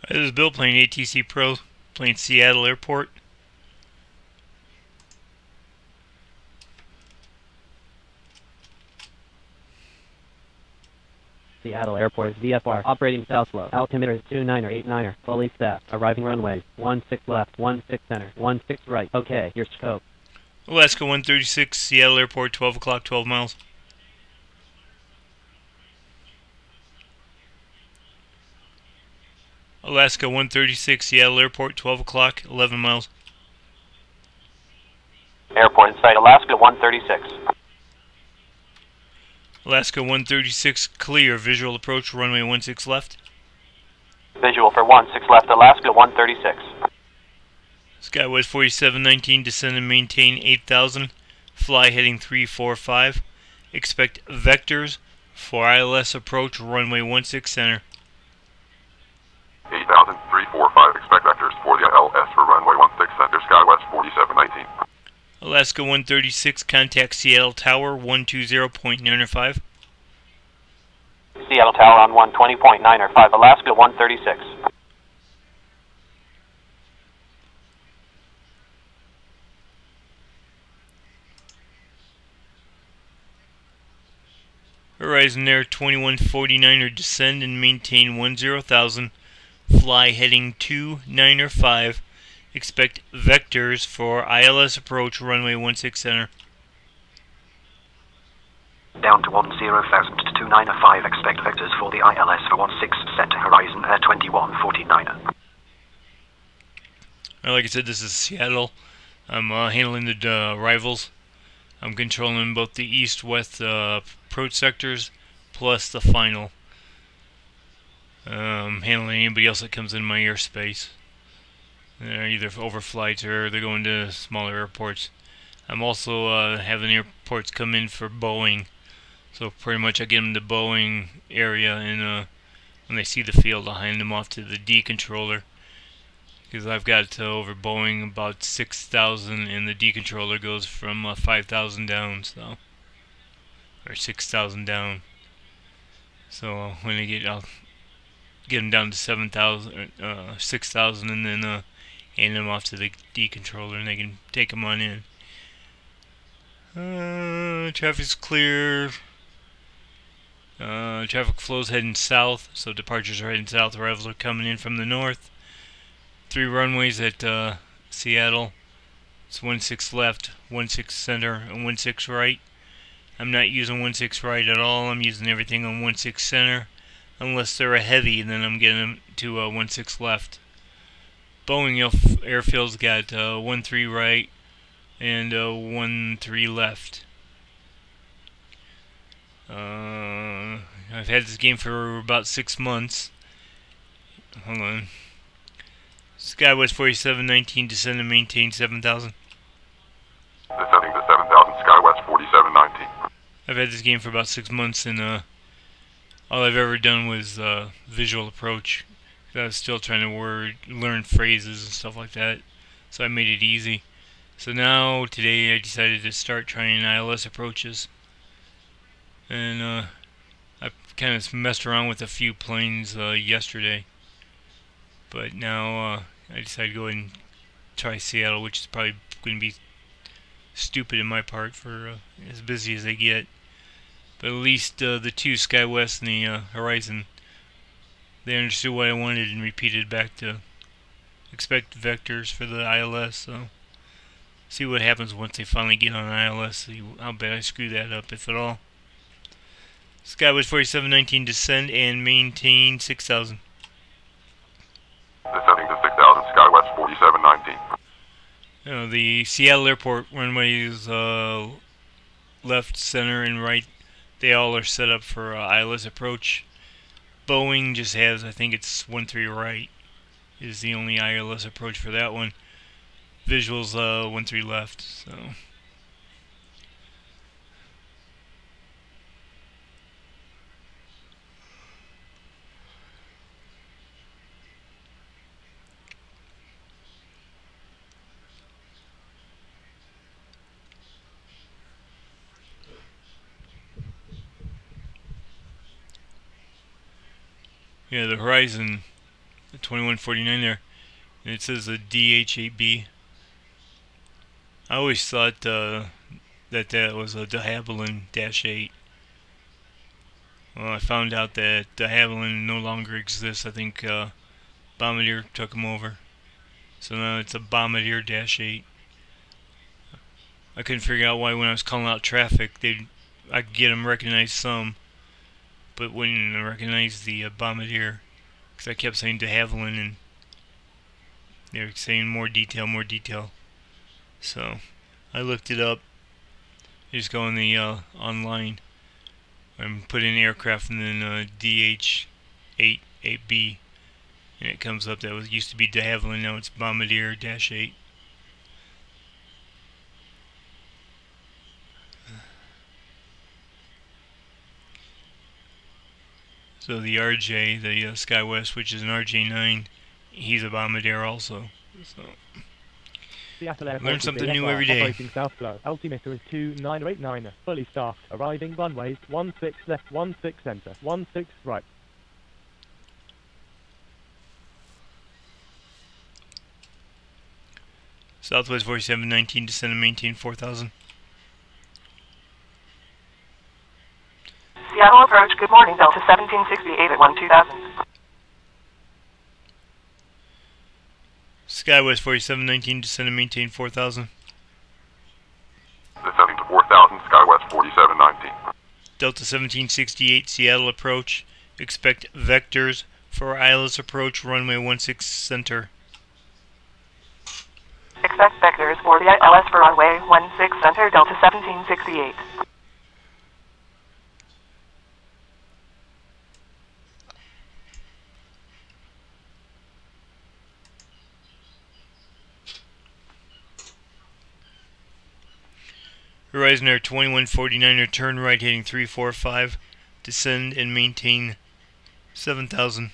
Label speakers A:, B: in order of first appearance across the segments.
A: This is Bill playing ATCpro, playing Seattle Airport.
B: Seattle Airport is VFR, operating south slope. Altimeter is 2989er, fully staffed. Arriving runway, 16 left, 16 center, 16 right. Okay, your scope.
A: Alaska 136, Seattle Airport, 12 o'clock, 12 miles. Alaska 136, Seattle Airport, 12 o'clock, 11 miles.
C: Airport in sight, Alaska 136.
A: Alaska 136, clear, visual approach, runway 16 left.
C: Visual for 16 left, Alaska 136.
A: Skywest 4719, descend and maintain 8,000. Fly heading 345. Expect vectors for ILS approach, runway 16 center.
D: 8,000, 345, expect vectors for the ILS for runway 16 center, Skywest 4719.
A: Alaska 136, contact Seattle Tower 120.95.
C: Seattle Tower on 120.905, Alaska 136.
A: Horizon Air 2149er, descend and maintain 10,000. Fly heading 2905. Expect vectors for ILS approach, runway 16 center.
E: Down to 10,000 to 2905, expect vectors for the ILS for 16 center, Horizon Air 2149er.
A: Like I said, this is Seattle. I'm handling the arrivals. I'm controlling both the east-west approach sectors, plus the final. Handling anybody else that comes in my airspace. They're either overflights or they're going to smaller airports. I'm also having airports come in for Boeing. So pretty much I get them to Boeing area, and when they see the field, I'll hand them off to the D controller. Because I've got over Boeing about 6,000, and the D controller goes from 5,000 down, so, or 6,000 down. So when they get, I'll get them down to 7,000, 6,000, and then hand them off to the D controller, and they can take them on in. Traffic's clear. Traffic flow's heading south, so departures are heading south. Arrivals are coming in from the north. 3 runways at Seattle. It's 16 left, 16 center, and 16 right. I'm not using 16 right at all. I'm using everything on 16 center. Unless they're a heavy, then I'm getting them to 16 left. Boeing airfield's got 13 right and 13 left. I've had this game for about 6 months. Hold on. Skywest 4719, descend and maintain 7,000.
D: Descending to 7,000, Skywest 4719.
A: I've had this game for about 6 months, and all I've ever done was visual approach. I was still trying to learn phrases and stuff like that, so I made it easy. So now, today, I decided to start trying ILS approaches. And I kind of messed around with a few planes yesterday. But now I decided to go ahead and try Seattle, which is probably going to be stupid in my part for as busy as they get. But at least the 2 Skywest and the Horizon, they understood what I wanted and repeated back to expect vectors for the ILS. So see what happens once they finally get on ILS. See how bad I screw that up, if at all. Skywest 4719, descend and maintain 6,000.
D: Descending to 6,000, Skywest 4719.
A: The Seattle Airport runways left, center, and right, they all are set up for ILS approach. Boeing just has, I think it's 13 right is the only ILS approach for that one. Visuals 13 left, so. Yeah, the Horizon 2149 there. And it says a DH8B. I always thought that was a de Havilland -8. Well, I found out that de Havilland no longer exists. I think Bombardier took them over. So now it's a Bombardier -8. I couldn't figure out why when I was calling out traffic, I could get them recognized some, but wouldn't recognize the Bombardier, because I kept saying de Havilland and they were saying more detail, more detail. So I looked it up. You just go on the online and put in aircraft and then DH8B, and it comes up that it used to be de Havilland, now it's Bombardier -8. So the RJ, the SkyWest, which is an RJ9, he's a Bombardier also. So learn something new every day.
F: Operating Southflow. Altimeter is 2989. Fully staffed. Arriving runways 16 left, 16 center, 16 right.
A: Southwest 4719, descend and maintain 4000.
C: Seattle approach, good morning, Delta 1768 at 12000.
A: SkyWest 4719, descend and maintain 4000.
D: Descending to 4000, SkyWest 4719.
A: Delta 1768, Seattle approach. Expect vectors for ILS approach, runway 16 center.
C: Expect vectors for the ILS for runway 16 center, Delta 1768.
A: Horizon Air 2149er, turn right heading 345, descend and maintain 7000.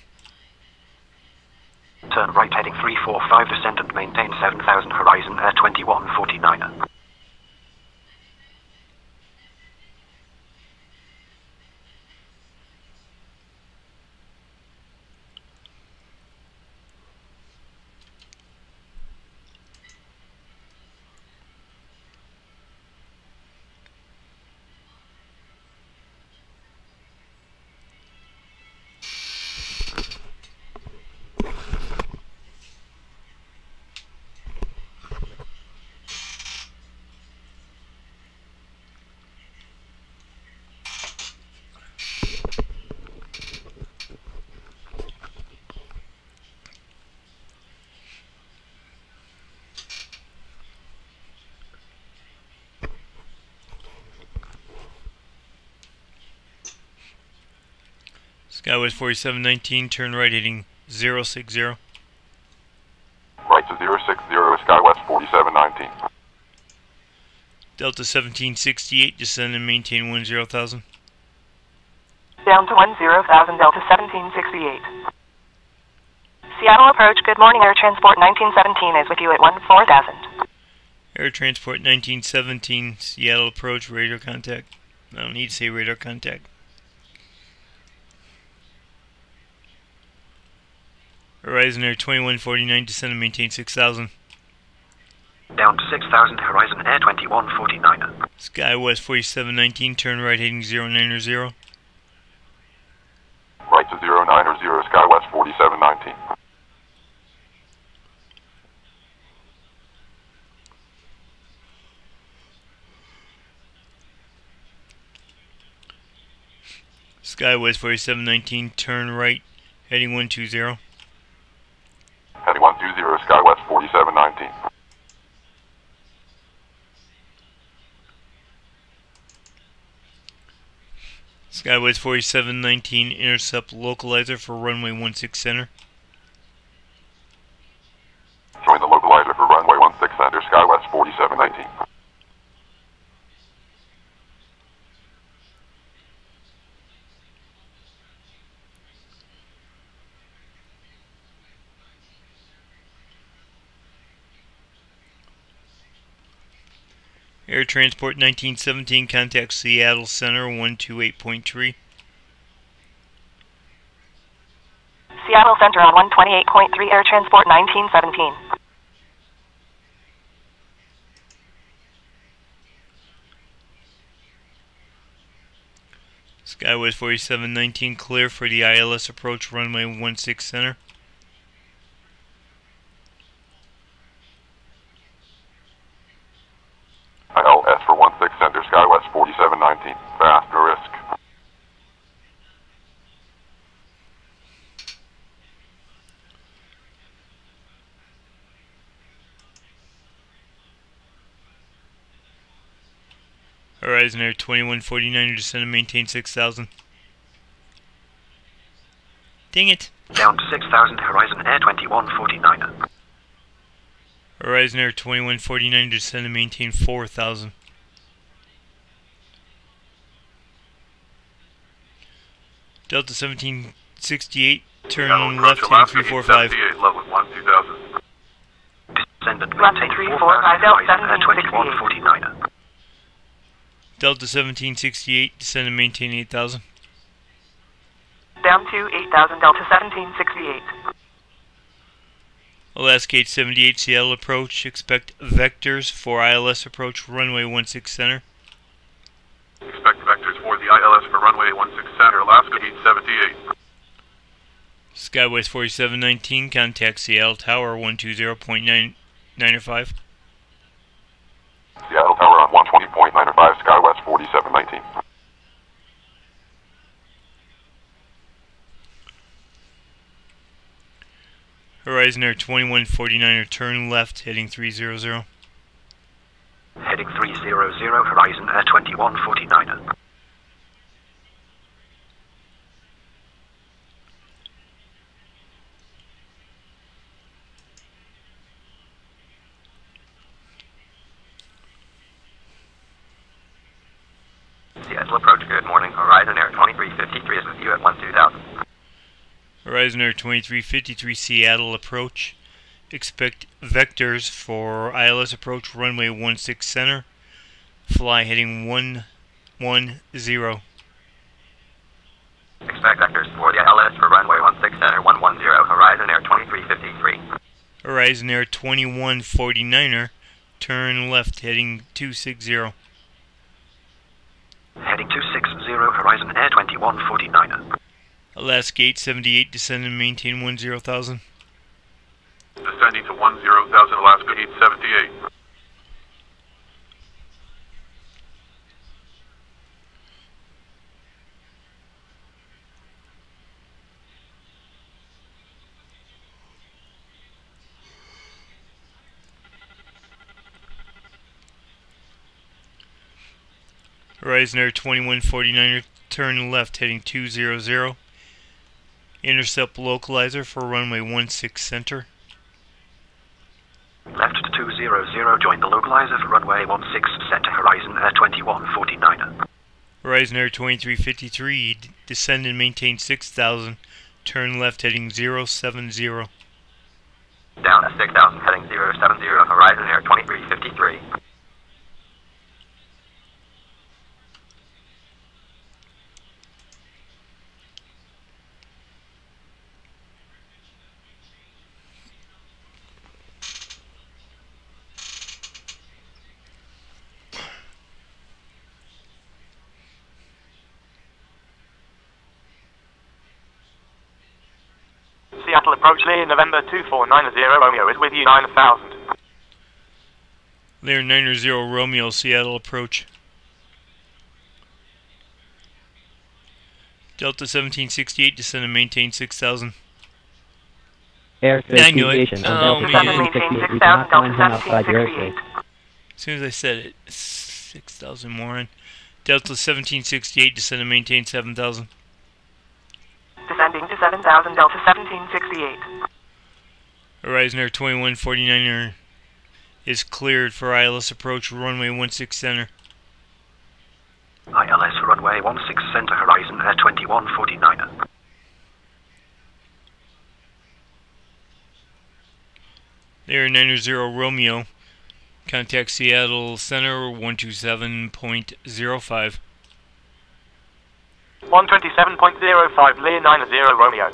E: Turn right heading 345, descend and maintain 7000, Horizon Air 2149.
A: SkyWest 4719, turn right heading 060.
D: Right to 060, SkyWest 4719.
A: Delta 1768, descend and maintain 10,000.
C: Down to 10,000, Delta 1768. Seattle approach, good morning, Air Transport 1917 is with you at 14,000.
A: Air Transport 1917, Seattle approach, radar contact. I don't need to say radar contact. Horizon Air 2149, descend and maintain 6000.
E: Down to 6000, Horizon Air 2149.
A: SkyWest 4719, turn right heading 090.
D: Right to 090, SkyWest 4719.
A: SkyWest 4719, turn right heading 120.
D: Heading 120, SkyWest 4719.
A: SkyWest 4719, intercept localizer for runway 16 center.
D: Join the localizer for runway 16 center, SkyWest 4719.
A: Air Transport 1917, contact Seattle Center 128.3.
C: Seattle Center on 128.3 Air Transport 1917.
A: Skywest 4719 clear for the ILS approach runway 16 center.
D: ILS for 16 center, Skywest 4719, fast, no risk.
A: Horizon Air 2149 descend and maintain 6000. Dang it.
E: Down to 6,000, Horizon Air 2149.
A: Horizon Air 2149 descend and maintain 4000. Delta 1768 turn left heading 345.
D: Level 2000.
E: Descend and
C: Left
E: maintain
C: 345,
E: 4,000,
C: Delta
E: Horizon Air 2149.
A: Delta 1768 descend and maintain 8000.
C: Down to 8,000, Delta 1768.
A: Alaska 878 Seattle approach. Expect vectors for ILS approach runway 16 center.
D: Expect vectors for the ILS for runway 16 center, Alaska 878.
A: Skywest 4719 contact Seattle Tower 120.995.
D: Seattle Tower on 120.905, Skywest 4719.
A: Horizon Air 2149 turn left heading 300.
E: Heading 300, Horizon Air 2149.
G: Seattle approach, good morning. Horizon Air 2353 is with you at 12,000.
A: Horizon Air 2353 Seattle approach. Expect vectors for ILS approach runway 16 center. Fly heading 110.
G: Expect vectors for the ILS for runway 16 center 110. Horizon Air 2353.
A: Horizon Air 2149er turn left heading 260.
E: Heading 260, Horizon Air 2149.
A: Alaska 878 descend and maintain 10,000.
D: Descending to 10,000, Alaska 878.
A: Horizon Air 2149er turn left heading 200. Intercept localizer for runway 16 center.
E: Left to 200, join the localizer for runway 16 center, Horizon Air 2149.
A: Horizon Air 2353 descend and maintain 6000. Turn left heading 070.
G: Down to 6,000, heading 070. Horizon Air 2353.
F: Seattle approach Lear November 2490 Romeo is with you 9000.
A: Lear 90 Romeo Seattle approach. Delta 1768 descend and maintain 6000.
B: Airspace
A: I knew it.
B: deviation
A: Oh,
B: on Delta
A: man.
B: 1768. We cannot find him outside the airspace.
A: As soon as I said it, 6000 moron. Delta 1768 descend and maintain 7000.
C: Descending to 7,000, Delta 1768.
A: Horizon Air 2149er is cleared for ILS approach runway 16 center.
E: ILS runway 16 center, Horizon Air 2149.
A: Air 90 Romeo. Contact Seattle Center 127.05.
F: 127.05 Lear 90 Romeo.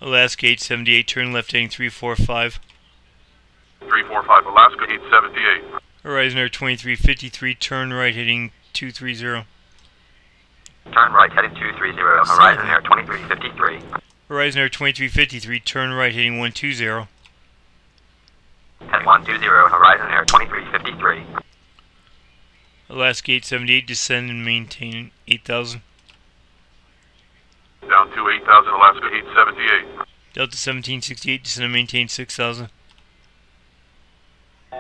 A: Alaska 878, turn left heading 345.
D: 345, Alaska 878.
A: Horizon Air 2353, turn right heading 230.
G: Turn right heading 230, Horizon Air 2353.
A: Horizon Air 2353, turn right heading 120.
G: Heading 120, Horizon Air 2353.
A: Alaska 878, descend and maintain 8,000.
D: Down to 8,000, Alaska 878.
A: Delta 1768, descend and maintain 6,000.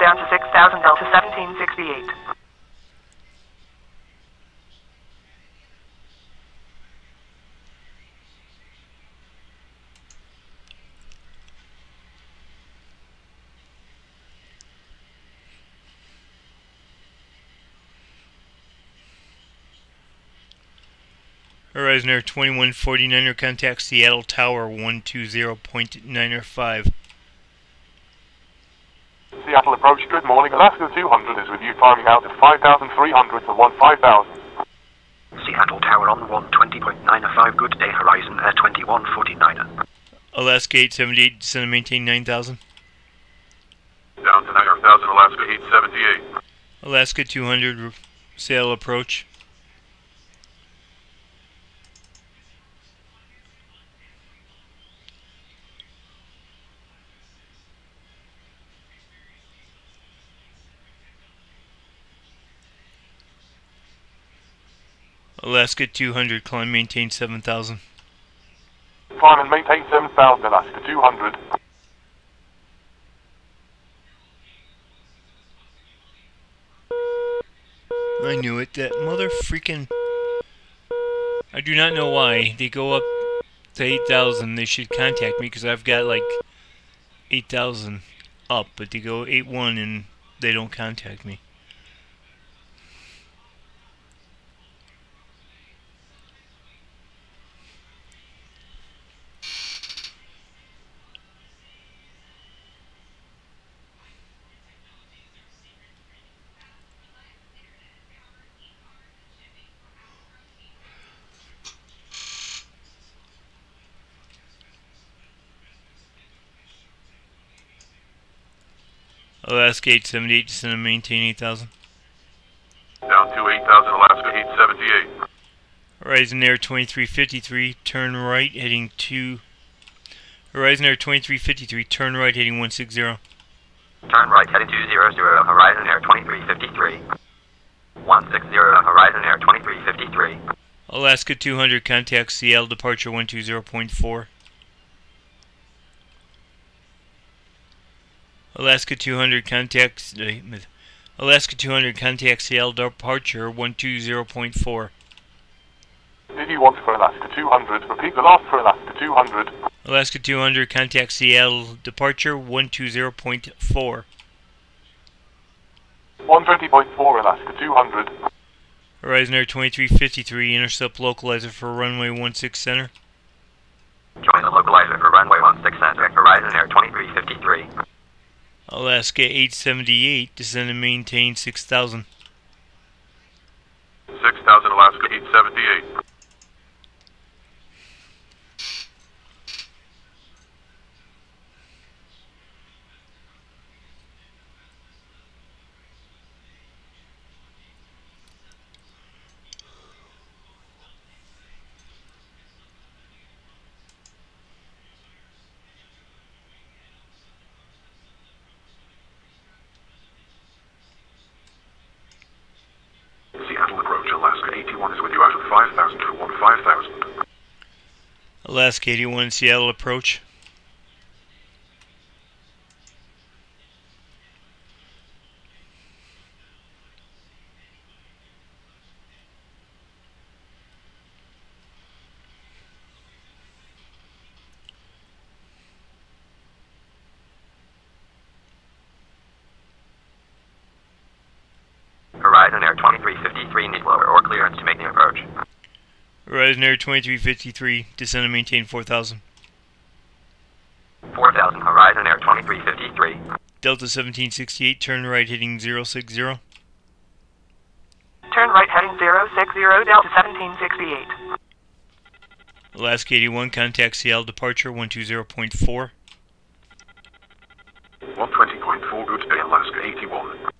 C: Down to 6,000, Delta 1768.
A: Horizon Air 2149er, contact Seattle Tower 120.95.
D: Seattle approach, good morning. Alaska 200 is with you, timing out at 5,300 for 15,000.
E: Seattle Tower on 120.95, good day, Horizon Air 2149.
A: Alaska 878, descend and maintain 9,000.
D: Down to 9,000, Alaska 878.
A: Alaska 200, Seattle approach. Alaska 200, climb, maintain 7,000.
D: Climb and maintain 7,000, Alaska 200.
A: I knew it, that mother freaking... I do not know why. They go up to 8,000, they should contact me, because I've got like 8,000 up, but they go 8-1 and they don't contact me. Alaska 878, descend and maintain 8,000.
D: Down to 8,000, Alaska 878.
A: Horizon Air 2353, turn right, heading 2... Horizon Air 2353, turn right, heading 160.
G: Turn right heading 200, Horizon Air 2353. 160, Horizon Air 2353.
A: Alaska 200, contact Seattle, departure 120.4. Alaska 200, contact... Alaska 200, contact Seattle, departure 120.4.
D: Did once for Alaska 200, repeat the last for Alaska 200.
A: Alaska 200, contact Seattle, departure 120.4.
D: 120.4, Alaska 200.
A: Horizon Air 2353, intercept localizer for runway 16 center.
G: Join the localizer for runway 16 center, Horizon Air 2353.
A: Alaska 878, descend and maintain 6,000.
D: 6,000, Alaska 878. Seattle approach, Alaska 81 is with you out of 5,000 for 15,000.
A: Alaska 81, Seattle approach.
G: Horizon Air 2353 needs lower or clearance to make the approach.
A: Horizon Air 2353, descend and maintain 4,000.
G: 4,000, Horizon Air 2353.
A: Delta 1768, turn right heading 060.
C: Turn right heading 060, Delta 1768.
A: Alaska 81, contact CL departure 120.4.
D: 120.4, good day, Alaska 81.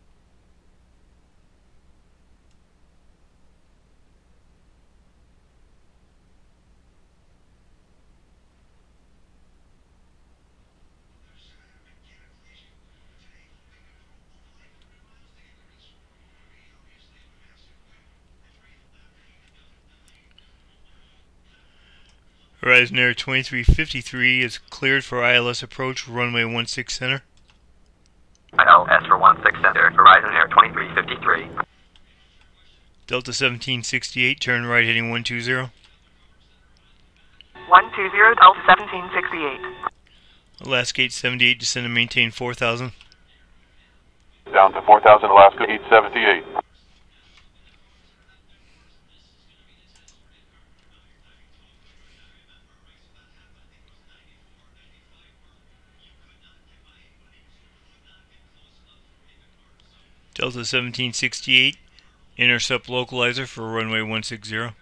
A: Horizon Air 2353 is cleared for ILS approach, runway 16 center.
G: ILS for 16 center, Horizon Air 2353.
A: Delta 1768, turn right heading 120.
C: 120 Delta 1768.
A: Alaska 878, descend and maintain 4000.
D: Down to 4,000, Alaska 878.
A: Delta 1768, intercept localizer for runway 160.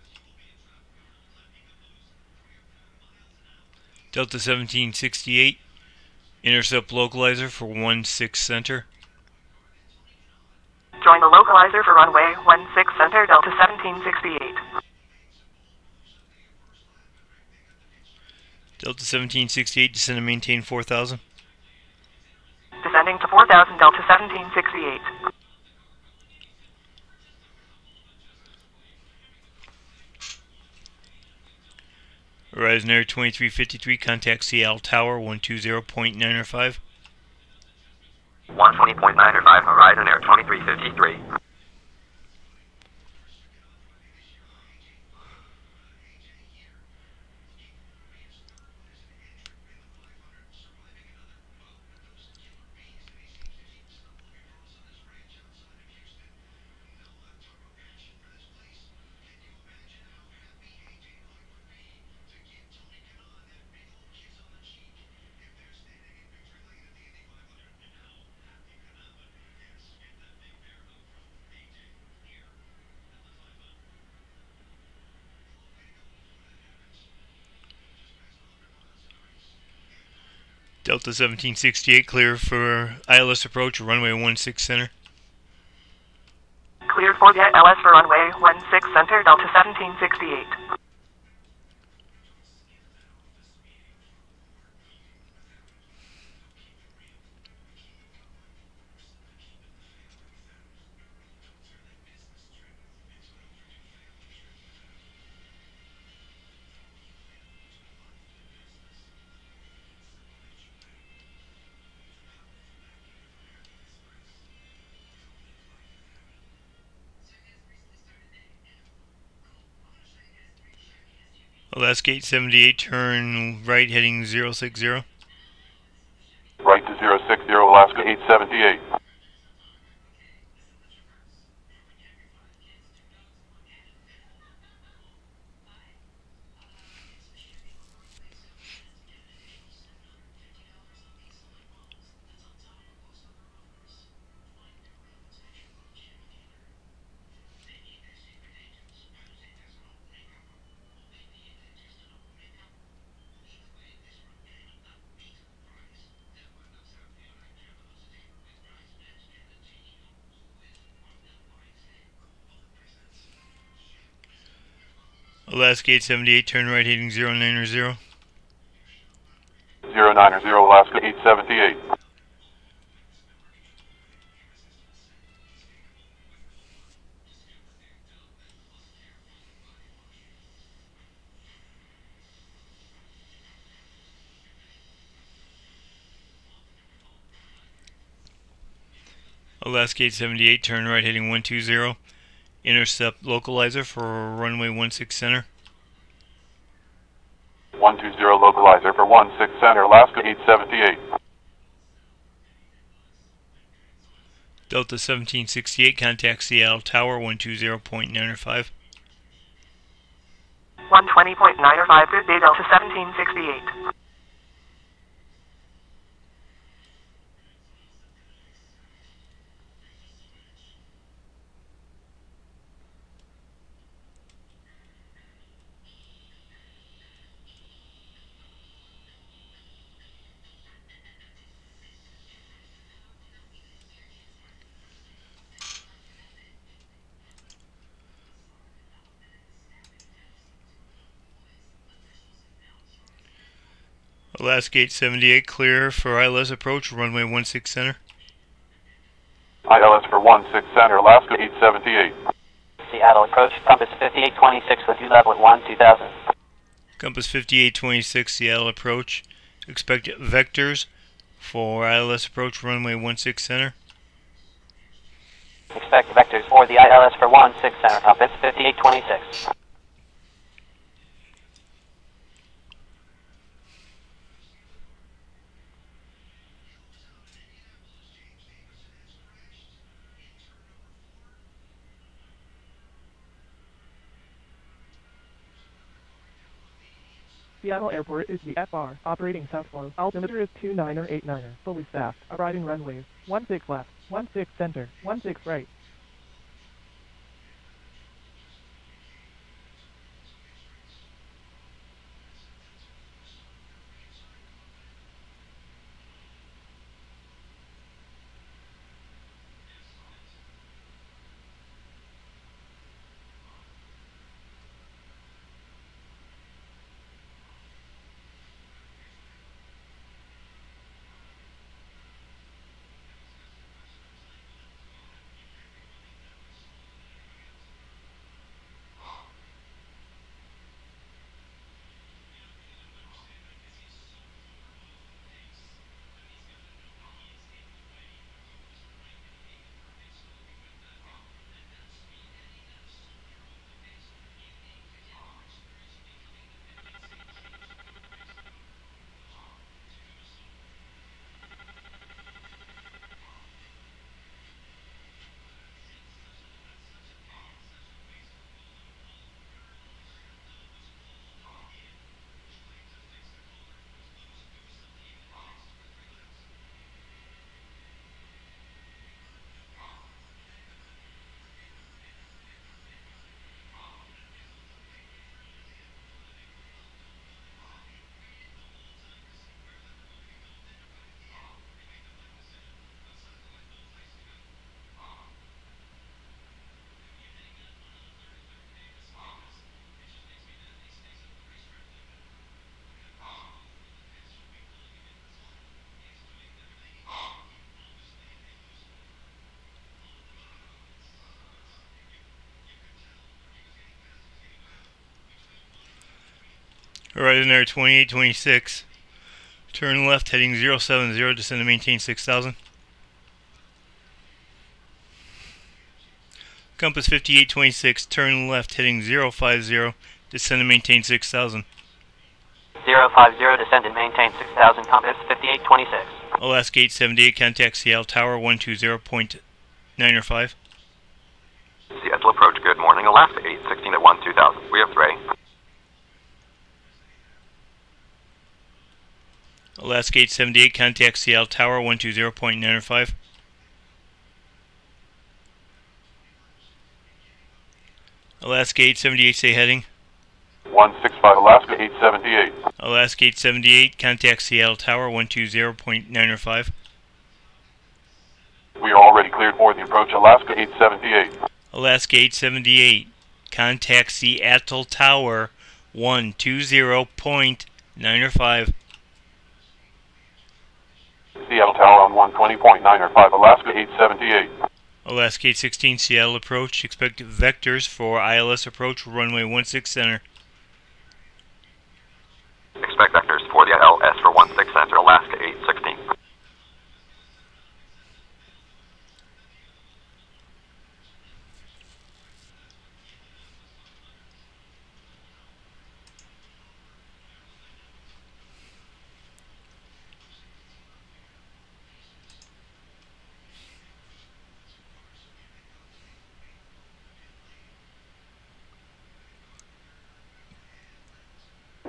A: Delta 1768, intercept localizer for 16 center.
C: Join the localizer for runway 16 center Delta 1768.
A: Delta 1768, descend and maintain 4000.
C: Descending to 4000 Delta 1768.
A: Horizon Air 2353, contact CL Tower 120.905.
G: 120.905, Horizon Air 2353.
A: Delta 1768, clear for ILS approach, runway 16 center.
C: Cleared for the ILS for runway 16 center Delta 1768.
A: Alaska 878, turn right heading 060.
D: Right to 060, Alaska 878.
A: Alaska 878, turn right heading 090.
D: 090, Alaska 878.
A: Alaska 878, turn right heading 120. Intercept localizer for runway 16 center.
D: 120 localizer for 16 center, Alaska 878.
A: Delta 1768, contact Seattle Tower 120.905.
C: 120.905, good day Delta 1768.
A: Alaska 878 clear for ILS approach, runway 16 center.
D: ILS for 16 center, Alaska 878.
B: Seattle approach, compass 5826 with you level at 2000.
A: Compass 5826 Seattle approach. Expect vectors for ILS approach, runway 16 center.
B: Expect vectors for the ILS for 16 center, compass 5826.
F: Seattle Airport is the FR, operating southflow. Altimeter is 29er89er, fully staffed. Arriving runways, 16 left, 16 center, 16 right.
A: Horizon Air 2826. Turn left heading 070, descend to maintain 6000. Compass 5826, turn left heading 050, descend to maintain 6000.
B: 050, descend and maintain 6000, compass 5826.
A: Alaska 878, contact Seattle Tower 120.905.
G: Seattle approach, good morning. Alaska 816 at 2000. We have 3.
A: Alaska 878, contact Seattle Tower 120.905. Alaska 878, say heading.
D: 165, Alaska 878.
A: Alaska 878, contact Seattle Tower 120.905.
D: We are already cleared for the approach, Alaska 878.
A: Alaska 878, contact Seattle Tower 120.905.
D: Seattle Tower on 120.905, Alaska 878.
A: Alaska 816, Seattle approach. Expect vectors for ILS approach, runway 16 center.
G: Expect vectors for the ILS for 16 center, Alaska 816.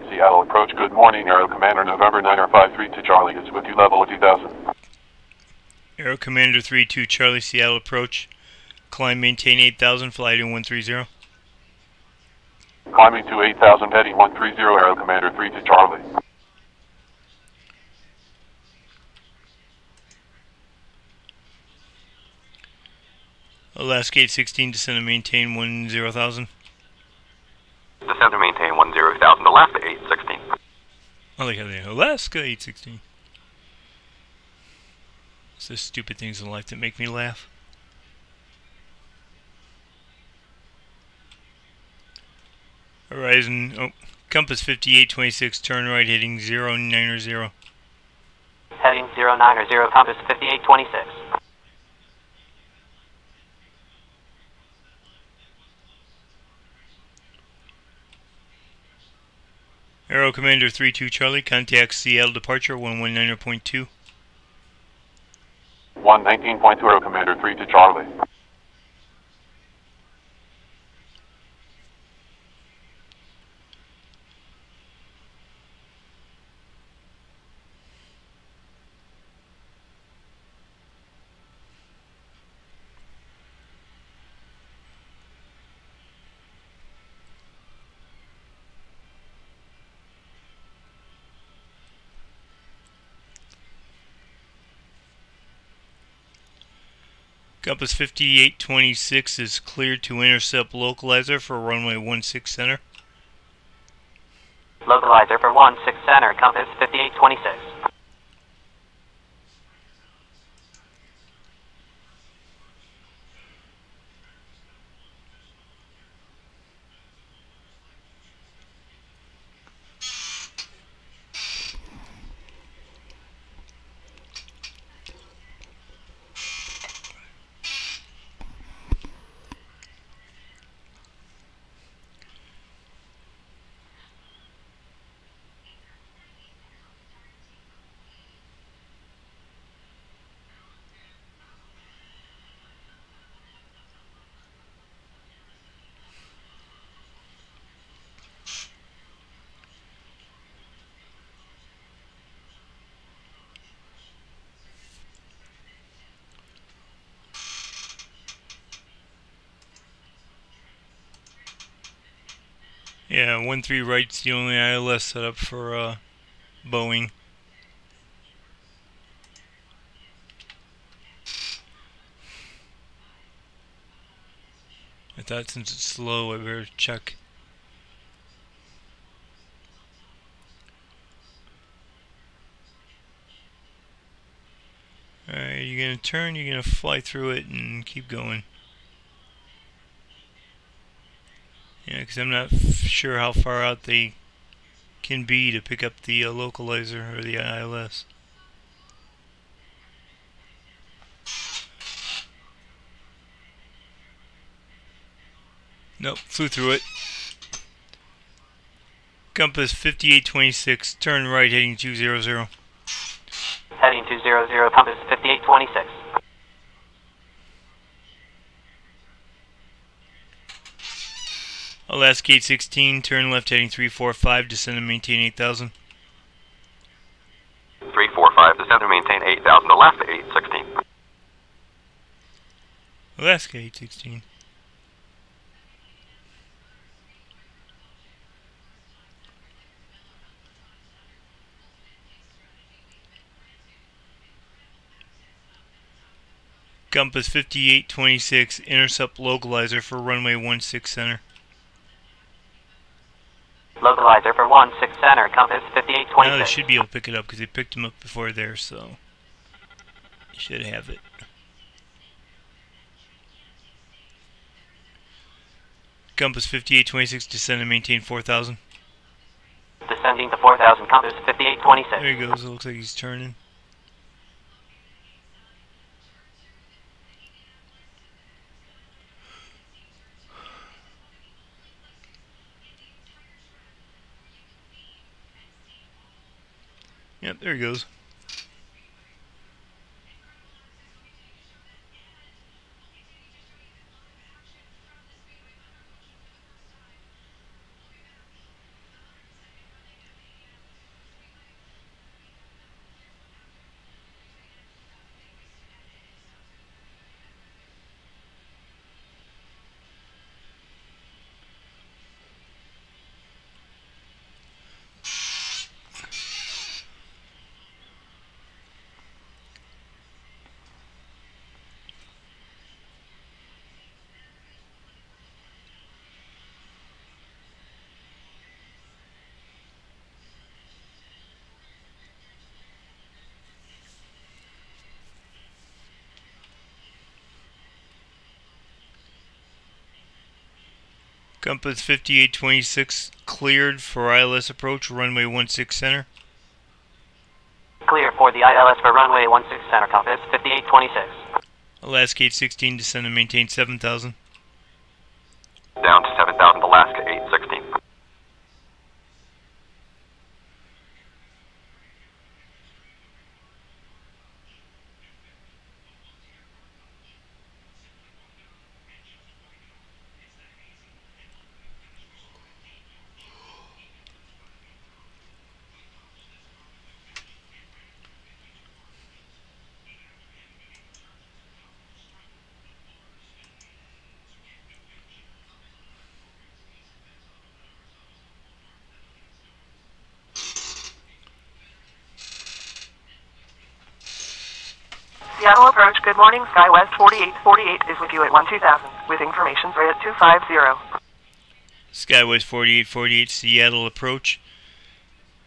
D: Seattle approach, good morning. Aero Commander November 9053 to Charlie is with you, level 2000.
A: Aero Commander 32 Charlie, Seattle approach. Climb, maintain 8000, fly to 130.
D: Climbing to 8000, heading 130, Aero Commander 3 to Charlie.
A: Alaska 816, descend and maintain 10,000.
G: Descend to maintain 10,000, Alaska 816.
A: Alaska like how they Alaska 816. It's the stupid things in life that make me laugh. Horizon, oh, compass 5826, turn right, heading 090.
B: Heading 090, compass 5826.
A: Aero Commander 32 Charlie, contact Seattle departure 119.2.
D: 119.2 Commander 3 to Charlie.
A: Compass 5826 is cleared to intercept localizer for runway 16 center.
B: Localizer for 16 center, compass 5826.
A: Yeah, 13 right's the only ILS set up for Boeing. I thought since it's slow, I better check. Alright, you're gonna turn, you're gonna fly through it and keep going. Yeah, because I'm not sure how far out they can be to pick up the localizer or the ILS. Nope, flew through it. Compass 5826, turn right heading 200.
B: Heading 200, compass 5826.
A: Alaska 816, turn left heading 345, descend and maintain 8000.
G: 345, descend and maintain 8,000, Alaska 816.
A: Alaska 816. Compass 5826, intercept localizer for runway 16 center.
B: Localizer for 16 center, compass 5826.
A: Now they should be able to pick it up because they picked him up before there, so you should have it. Compass 5826, descend and maintain 4000.
B: Descending to 4000, compass 5826.
A: There he goes, it looks like he's turning. Yep, there he goes. Compass 5826 cleared for ILS approach, runway 16 center.
B: Clear for the ILS for runway 16 center, compass 5826.
A: Alaska 816, descend and maintain 7,000.
E: Down to 7,000, Alaska 816.
C: Seattle approach, good morning, SkyWest 4848 is with you at 12,000, with information for at 250.
A: Skywest 4848, Seattle approach.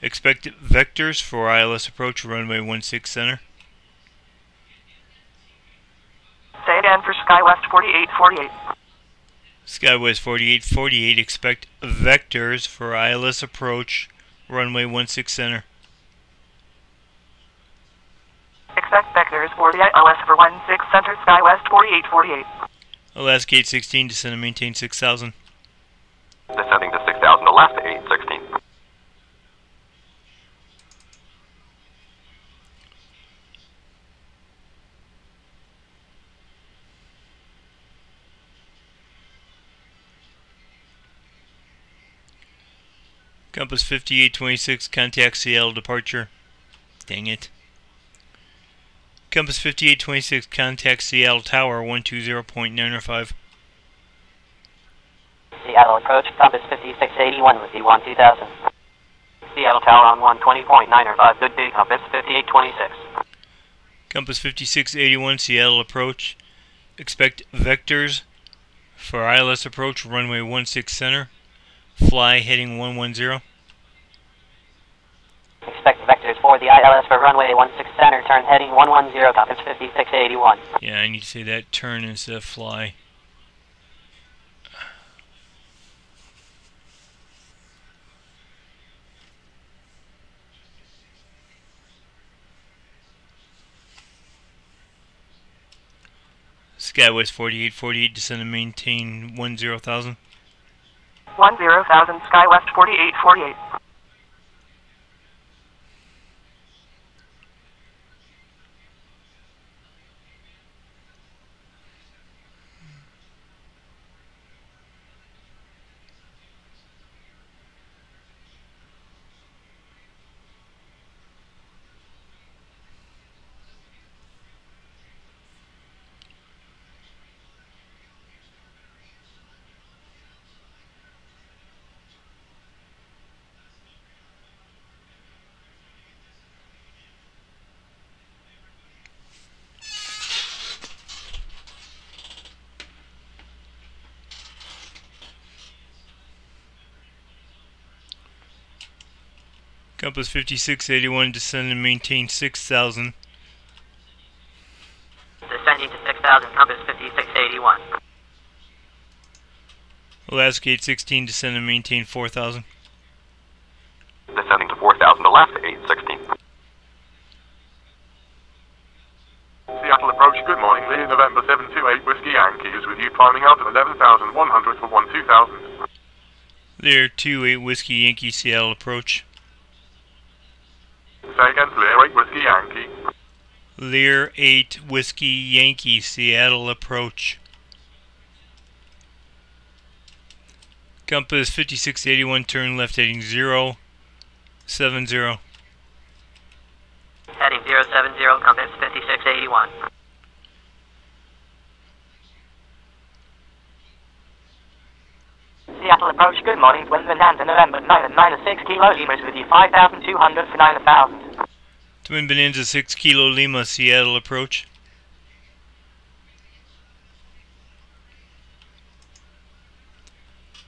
A: Expect vectors for ILS approach, runway 16 center.
C: Say again for SkyWest 4848.
A: Skywest 4848, expect vectors for ILS approach, runway 16 center.
C: Expect vectors for the ILS for 16 center, SkyWest 4848.
A: Alaska 816, descend and maintain 6,000.
E: Descending to 6,000, Alaska 816.
A: Compass 5826, contact Seattle departure. Dang it. Compass 5826, contact Seattle Tower 120.905.
B: Seattle approach, compass 5681 with you 2000. Seattle Tower on 120.905, good day, compass 5826.
A: Compass 5681, Seattle approach. Expect vectors for ILS approach, runway 16 center. Fly heading 110.
B: Expect vectors for the ILS for runway 16 center, turn heading 110, compass 5681.
A: Yeah, I need to say that turn instead of fly. Skywest 4848, descend and maintain 10,000.
C: 10,000, SkyWest 4848.
A: Compass 5681, descend and maintain 6,000.
B: Descending to 6,000, compass 5681.
A: Alaska 816, descend and maintain 4,000.
E: Descending to 4,000, Alaska 816.
D: Seattle approach, good morning, Lee, November 728, Whiskey Yankee is with you, climbing out at 11,100 for 12,000.
A: Lear 28 Whiskey Yankee, Seattle approach.
D: Say again, Lear 8 Whiskey Yankee.
A: Lear 8 Whiskey Yankee, Seattle approach. Compass 5681, turn left heading 070.
B: Heading 070, compass 5681. Seattle approach, good morning, Twin Bonanza, November 996 Kilo Lima's with you 5,200 for 9,000.
A: Twin Bonanza 6 Kilo Lima, Seattle approach.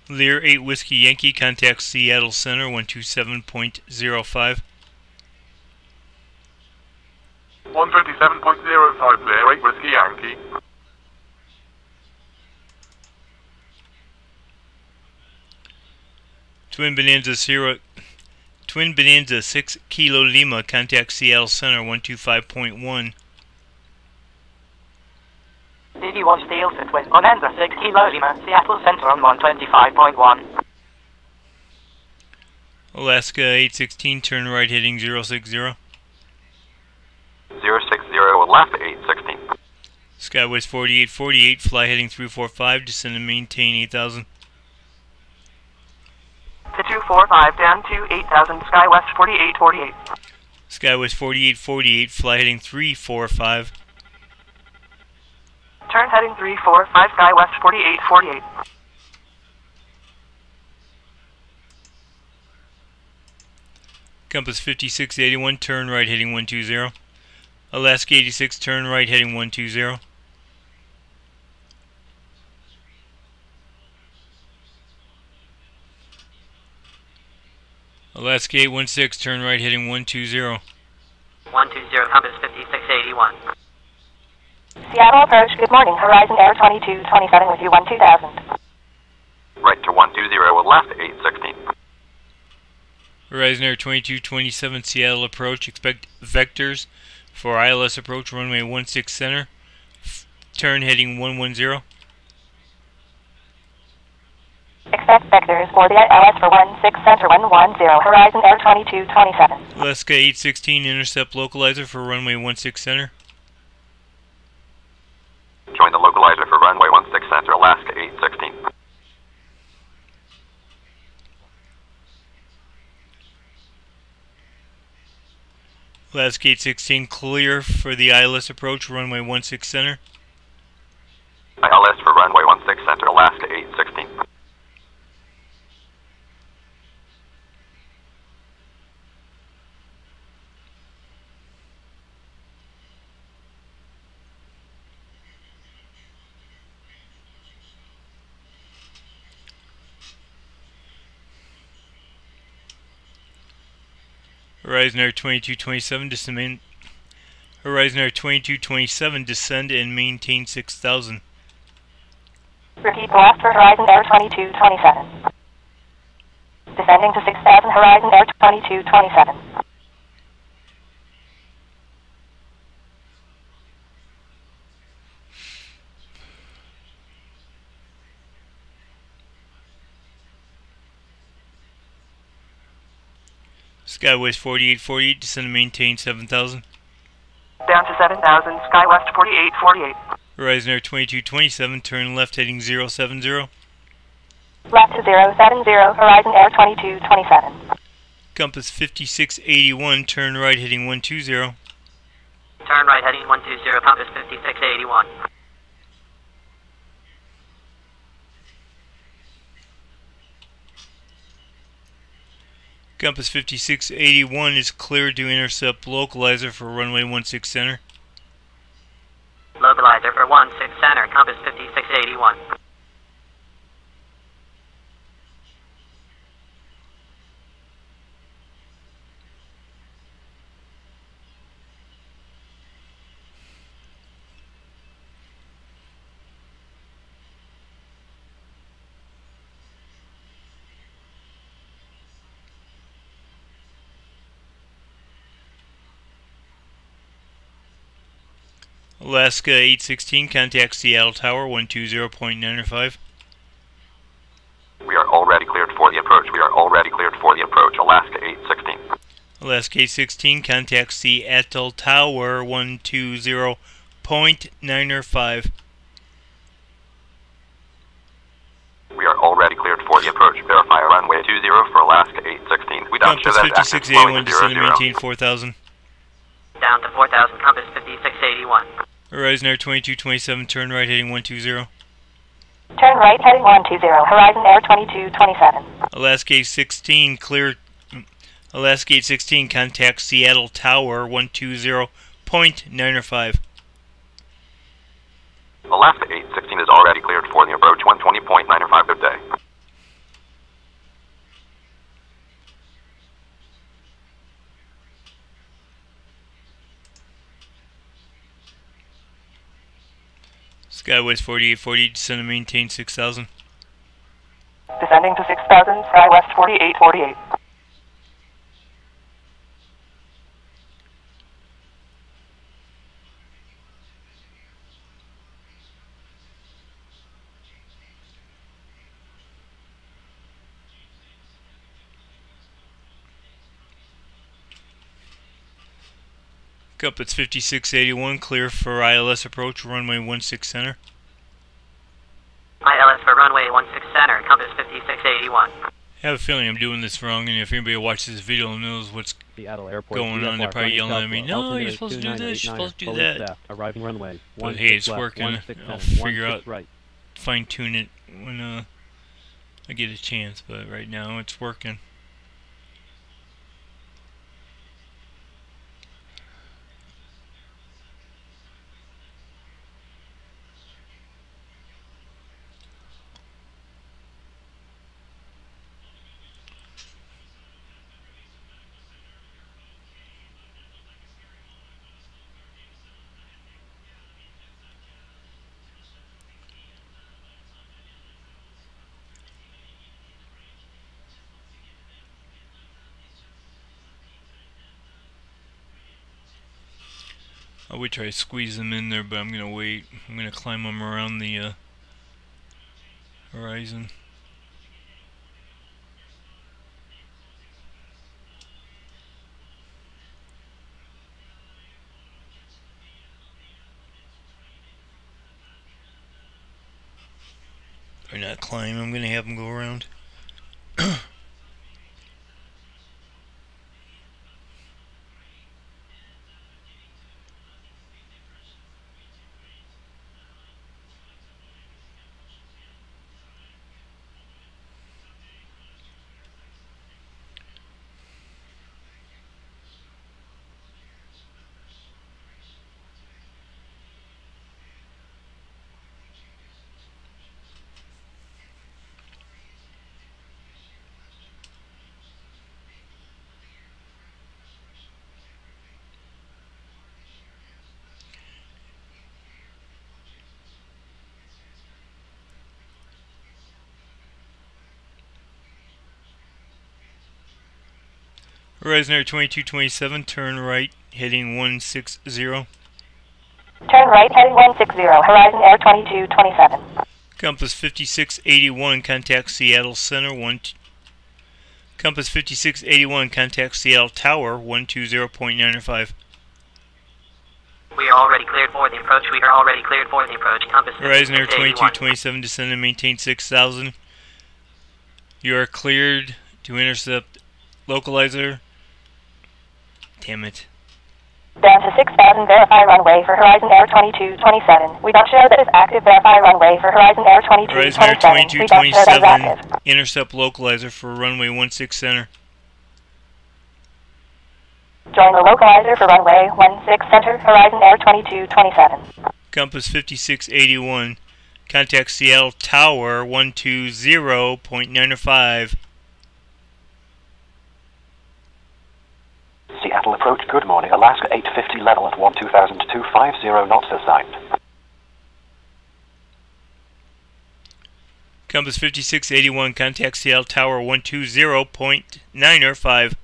A: Lear 8 Whiskey Yankee, contact Seattle Center 127.05.
D: 127.05, Lear 8 Whiskey Yankee.
A: Twin Bonanza 6 Kilo Lima, contact Seattle Center 125.1.
C: DD1 Steel Fit with Bonanza 6 Kilo Lima, Seattle Center on 125.1.
A: Alaska 816, turn right heading 060.
G: 060 left 816.
A: Skywest 4848, fly heading 345, descend and maintain 8000.
C: To 245 down to 8000, Skywest 4848.
A: Skywest 4848, fly heading 345.
C: Turn heading 345, Skywest 4848.
A: Compass 5681, turn right heading 120. Alaska 86, turn right heading 120. Alaska 816, turn right heading 120.
G: 120 compass 5681.
C: Seattle approach, good morning, Horizon Air 2227 with you 12000.
G: Right to 120 left 816.
A: Horizon Air 2227, Seattle approach, expect vectors for ILS approach, runway 16 center, turn heading 110.
C: Expect vectors for the ILS for 16 center 110, Horizon Air 2227.
A: Alaska 816, intercept localizer for runway 16 center.
G: Join the localizer for runway 16 center, Alaska 816.
A: Alaska 816, clear for the ILS approach, runway 16 center.
G: ILS for runway 16 center, Alaska 816.
A: Horizon Air 2227, descend. Horizon Air 2227, descend and maintain 6000.
C: Repeat blast for Horizon Air 2227. Descending to 6000, Horizon Air 2227.
A: Skywest 4848, descend and maintain 7000.
C: Down to 7000, Skywest 4848.
A: Horizon Air 2227, turn left heading 070.
C: Left to 070, Horizon Air 2227.
A: Compass 5681, turn right heading 120.
G: Turn right heading 120, compass 5681.
A: Compass 5681 is cleared to intercept localizer for runway 16 center.
G: Localizer for 16 center, compass 5681.
A: Alaska 816, contact Seattle Tower 120.95.
G: We are already cleared for the approach. We are already cleared for the approach, Alaska 816.
A: Alaska 816, contact Seattle Tower 120.95.
G: We are already cleared for the approach. Verify runway 20 for Alaska 816. We don't show
A: Compass
G: that active
A: 5681,
G: flowing
A: descend and
G: 00.
A: maintain 4000.
G: Down to 4000, compass 5681.
A: Horizon Air 2227, turn right heading 120.
C: Turn right heading 120, Horizon Air 2227.
A: Alaska 816, clear. Alaska 816, contact Seattle Tower 120.95.
G: Alaska 816 is already cleared for the approach, 120.95. Good day.
A: Skywest 4840, descend and maintain 6000.
C: Descending descending to 6,000, sky west 4848.
A: Compass 5681, clear for ILS approach, runway 16 center.
E: ILS for runway 16 center, compass 5681.
A: I have a feeling I'm doing this wrong, and if anybody watches this video and knows what's
B: Seattle Airport,
A: going on, they're probably yelling at me, no, you're supposed to do this, you're supposed to do that.
B: Arriving runway.
A: But hey, it's working. I'll figure out, fine tune it when I get a chance, but right now it's working. I would try to squeeze them in there, but I'm going to wait. I'm going to climb them around the horizon. Or not climb, I'm going to have them go around. Horizon Air 2227, turn right, heading 160.
C: Turn right, heading 160, Horizon Air 2227.
A: Compass 5681, contact Seattle Center, Compass 5681, contact Seattle Tower, 120.905.
E: We are already cleared for the approach. We are already cleared for the approach. Compass 5681.
A: Horizon Air 2227, descend and maintain 6,000. You are cleared to intercept localizer. Damn it.
C: Down to 6,000, verify runway for Horizon Air 2227. We don't show that is active. Verify runway for Horizon Air 2227.
A: Horizon Air 2227, intercept localizer for runway 16 center.
C: Join the localizer for runway 16 center, Horizon Air 2227.
A: Compass 5681, contact Seattle Tower, 120.905.
E: Seattle approach, good morning, Alaska 850 level at 12,250 knots assigned.
A: Compass 5681, contact Seattle Tower, 120.905.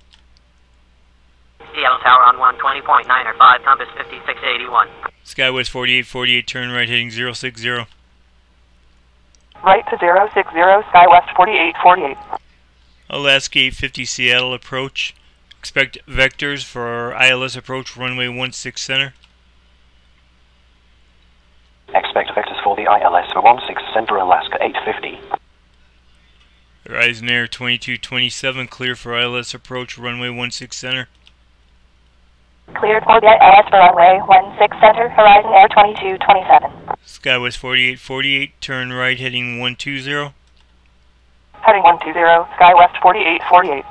E: Seattle Tower on 120.905, compass 5681.
A: Skywest 4848, turn right, heading 060.
C: Right to 060, Skywest 4848.
A: Alaska 850, Seattle approach. Expect vectors for ILS approach, runway 16 center.
E: Expect vectors for the ILS for 16 center, Alaska 850.
A: Horizon Air 2227, clear for ILS approach, runway 16 center.
C: Cleared for the ILS for runway 16 center, Horizon Air 2227.
A: Skywest 4848, turn right, heading 120.
C: Heading 120, Skywest 4848.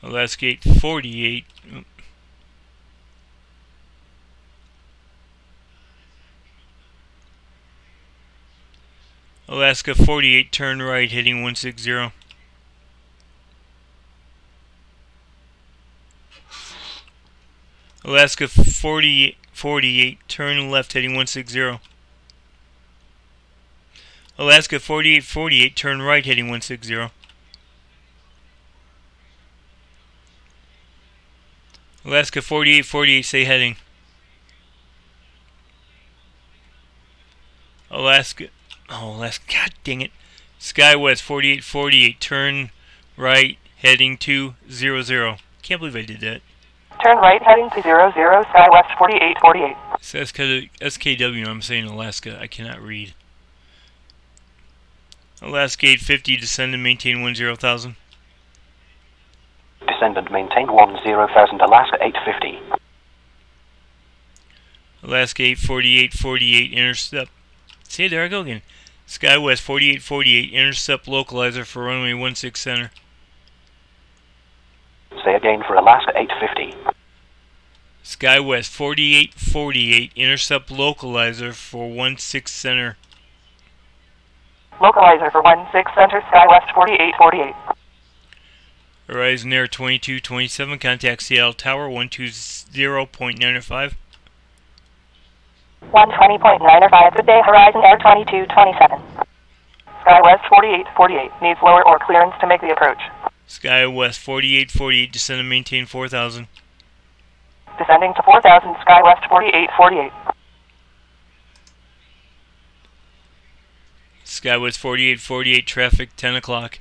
A: Alaska 848. Alaska 48, turn right, heading 160. Alaska 48, turn left, heading 160. Alaska 48, turn right, heading 160. Alaska 48, stay heading. Alaska, god dang it. SkyWest 48, turn right, heading 200. Can't believe I did that.
C: Turn right heading to 00, SkyWest 48.
A: It's SKW, I'm saying Alaska. I cannot read. Alaska 850, descend and maintain 10,000.
E: Descend and maintain 10,000, Alaska 850.
A: Alaska 848, intercept. See, there I go again. SkyWest 48, intercept localizer for runway 16 center.
E: Say again for Alaska 850.
A: SkyWest 48, intercept localizer for 16 center.
C: Localizer for 16 center, SkyWest 48.
A: Horizon Air 2227, contact Seattle Tower 120.95.
C: 120.95, good day, Horizon Air 2227. SkyWest 48, needs lower or clearance to make the approach.
A: SkyWest 48, descend and maintain 4,000.
C: Descending to 4,000, SkyWest 48.
A: SkyWest 48, traffic 10 o'clock.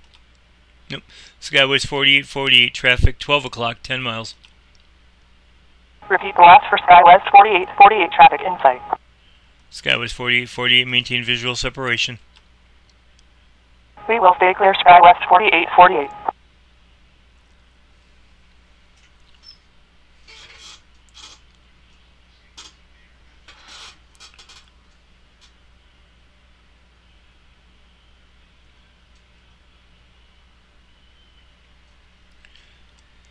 A: Nope. SkyWest 48, traffic 12 o'clock, 10 miles.
C: Repeat the last for SkyWest 48, traffic in sight.
A: SkyWest 48, maintain visual separation.
C: We will stay clear, SkyWest 48.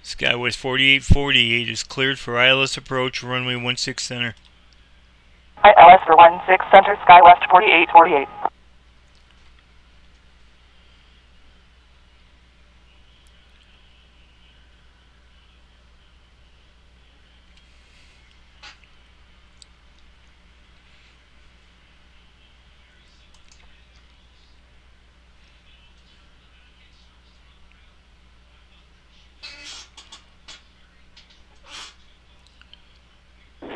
A: SkyWest 48 is cleared for ILS approach, runway 16 center.
C: ILS for 16 center, SkyWest 48.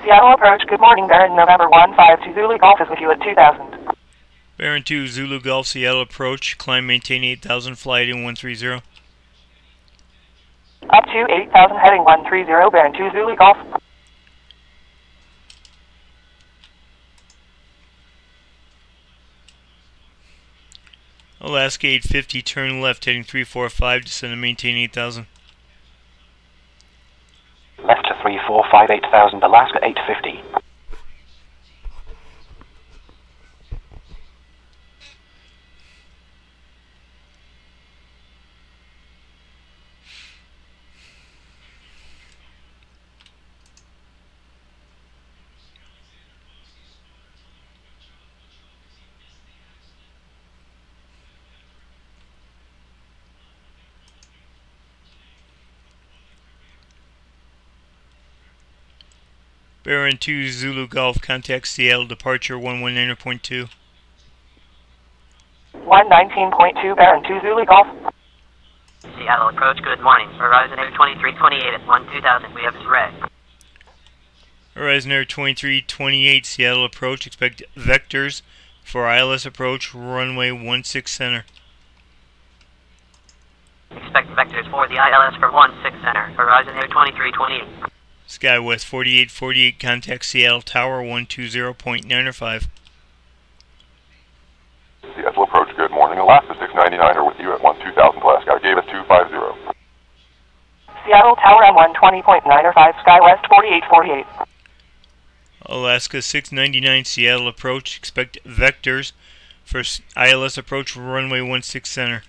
C: Seattle approach, good morning, Baron, November 152 Zulu Golf is with you at 2000.
A: Baron 2, Zulu Golf, Seattle approach, climb, maintain 8,000, flight in 130.
C: Up to 8,000, heading 130, Baron 2 Zulu Golf.
A: Alaska 850, turn left, heading 345, descend and maintain 8,000.
E: Left to 345, 8,000, Alaska 850.
A: Baron 2, Zulu Golf, contact Seattle, departure 119.2.
C: 119.2, Baron 2 Zulu Golf.
H: Seattle approach, good morning. Horizon Air 2328 at 2000, we have threat.
A: Horizon Air 2328, Seattle approach, expect vectors for ILS approach, runway 16 center.
H: Expect vectors for the ILS for 16 center, Horizon Air 2328.
A: SkyWest 48, contact Seattle Tower 120.95.
D: Seattle approach, good morning. Alaska 699 are with you at 2000, Alaska. I gave it 250.
C: Seattle Tower M120.95, SkyWest 48.
A: Alaska 699, Seattle approach, expect vectors for ILS approach, runway 16 center.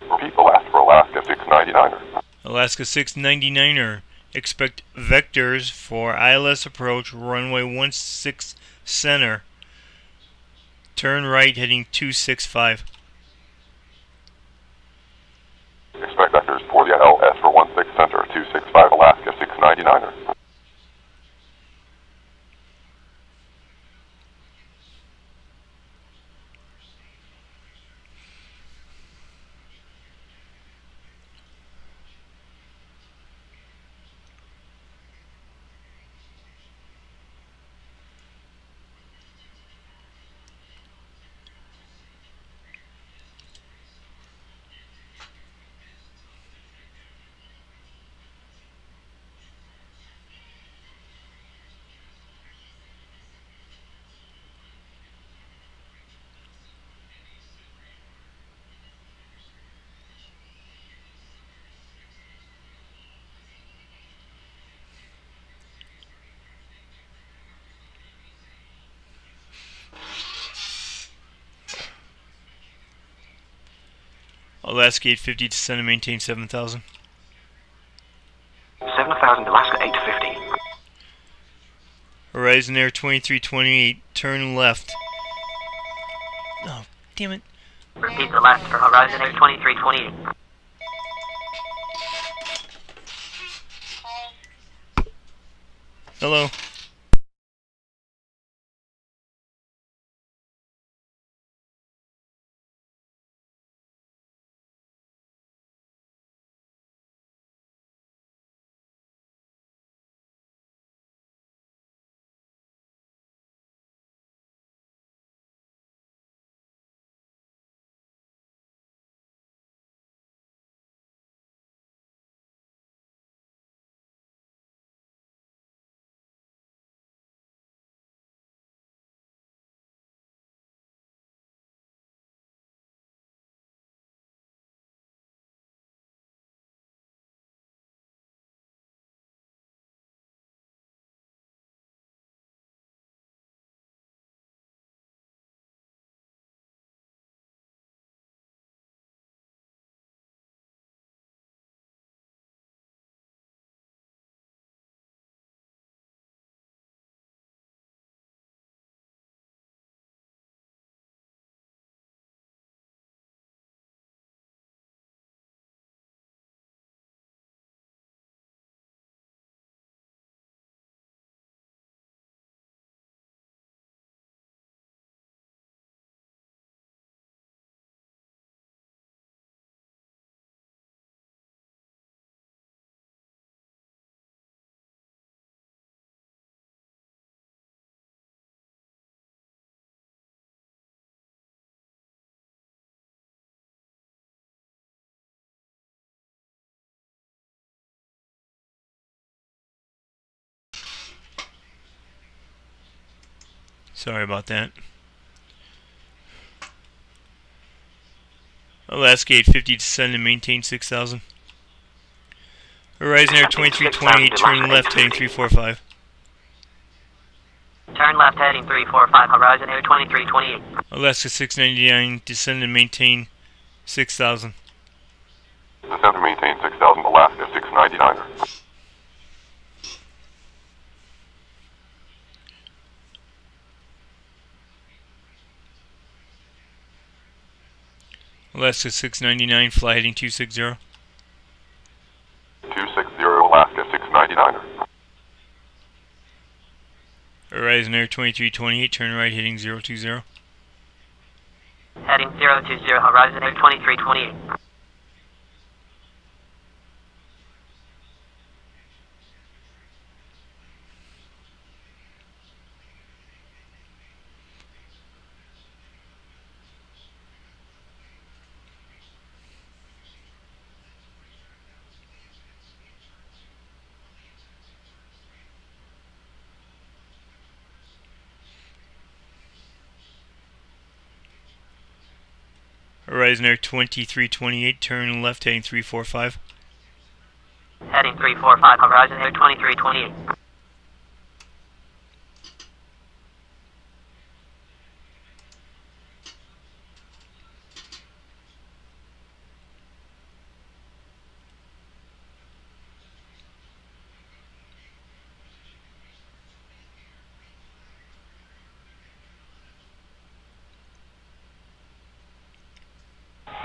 D: Repeat the last for Alaska 699er.
A: Alaska 699er, expect vectors for ILS approach, runway 16 center, Turn right heading 265.
D: Expect vectors for the LS for 16 center, 265 Alaska 699er.
A: Alaska 850, descend and maintain 7,000.
E: 7,000 Alaska 850.
A: Horizon Air 2328, turn left. Oh, damn it.
H: Repeat the last for Horizon Air 2328.
A: Hello. Sorry about that. Alaska 850, descend and maintain 6,000. Horizon Air 2328, turn left heading 345.
H: Turn left heading 345, Horizon Air 2328.
A: Alaska 699, descend and maintain 6,000.
D: Descend and maintain 6,000 Alaska 699er.
A: Alaska 699, fly heading 260.
D: 260 Alaska 699er.
A: Horizon Air 2328, turn right heading 020.
H: Heading 020, Horizon Air 2328.
A: Horizon Air 2328, turn left heading 345.
H: Heading 345, Horizon Air 2328.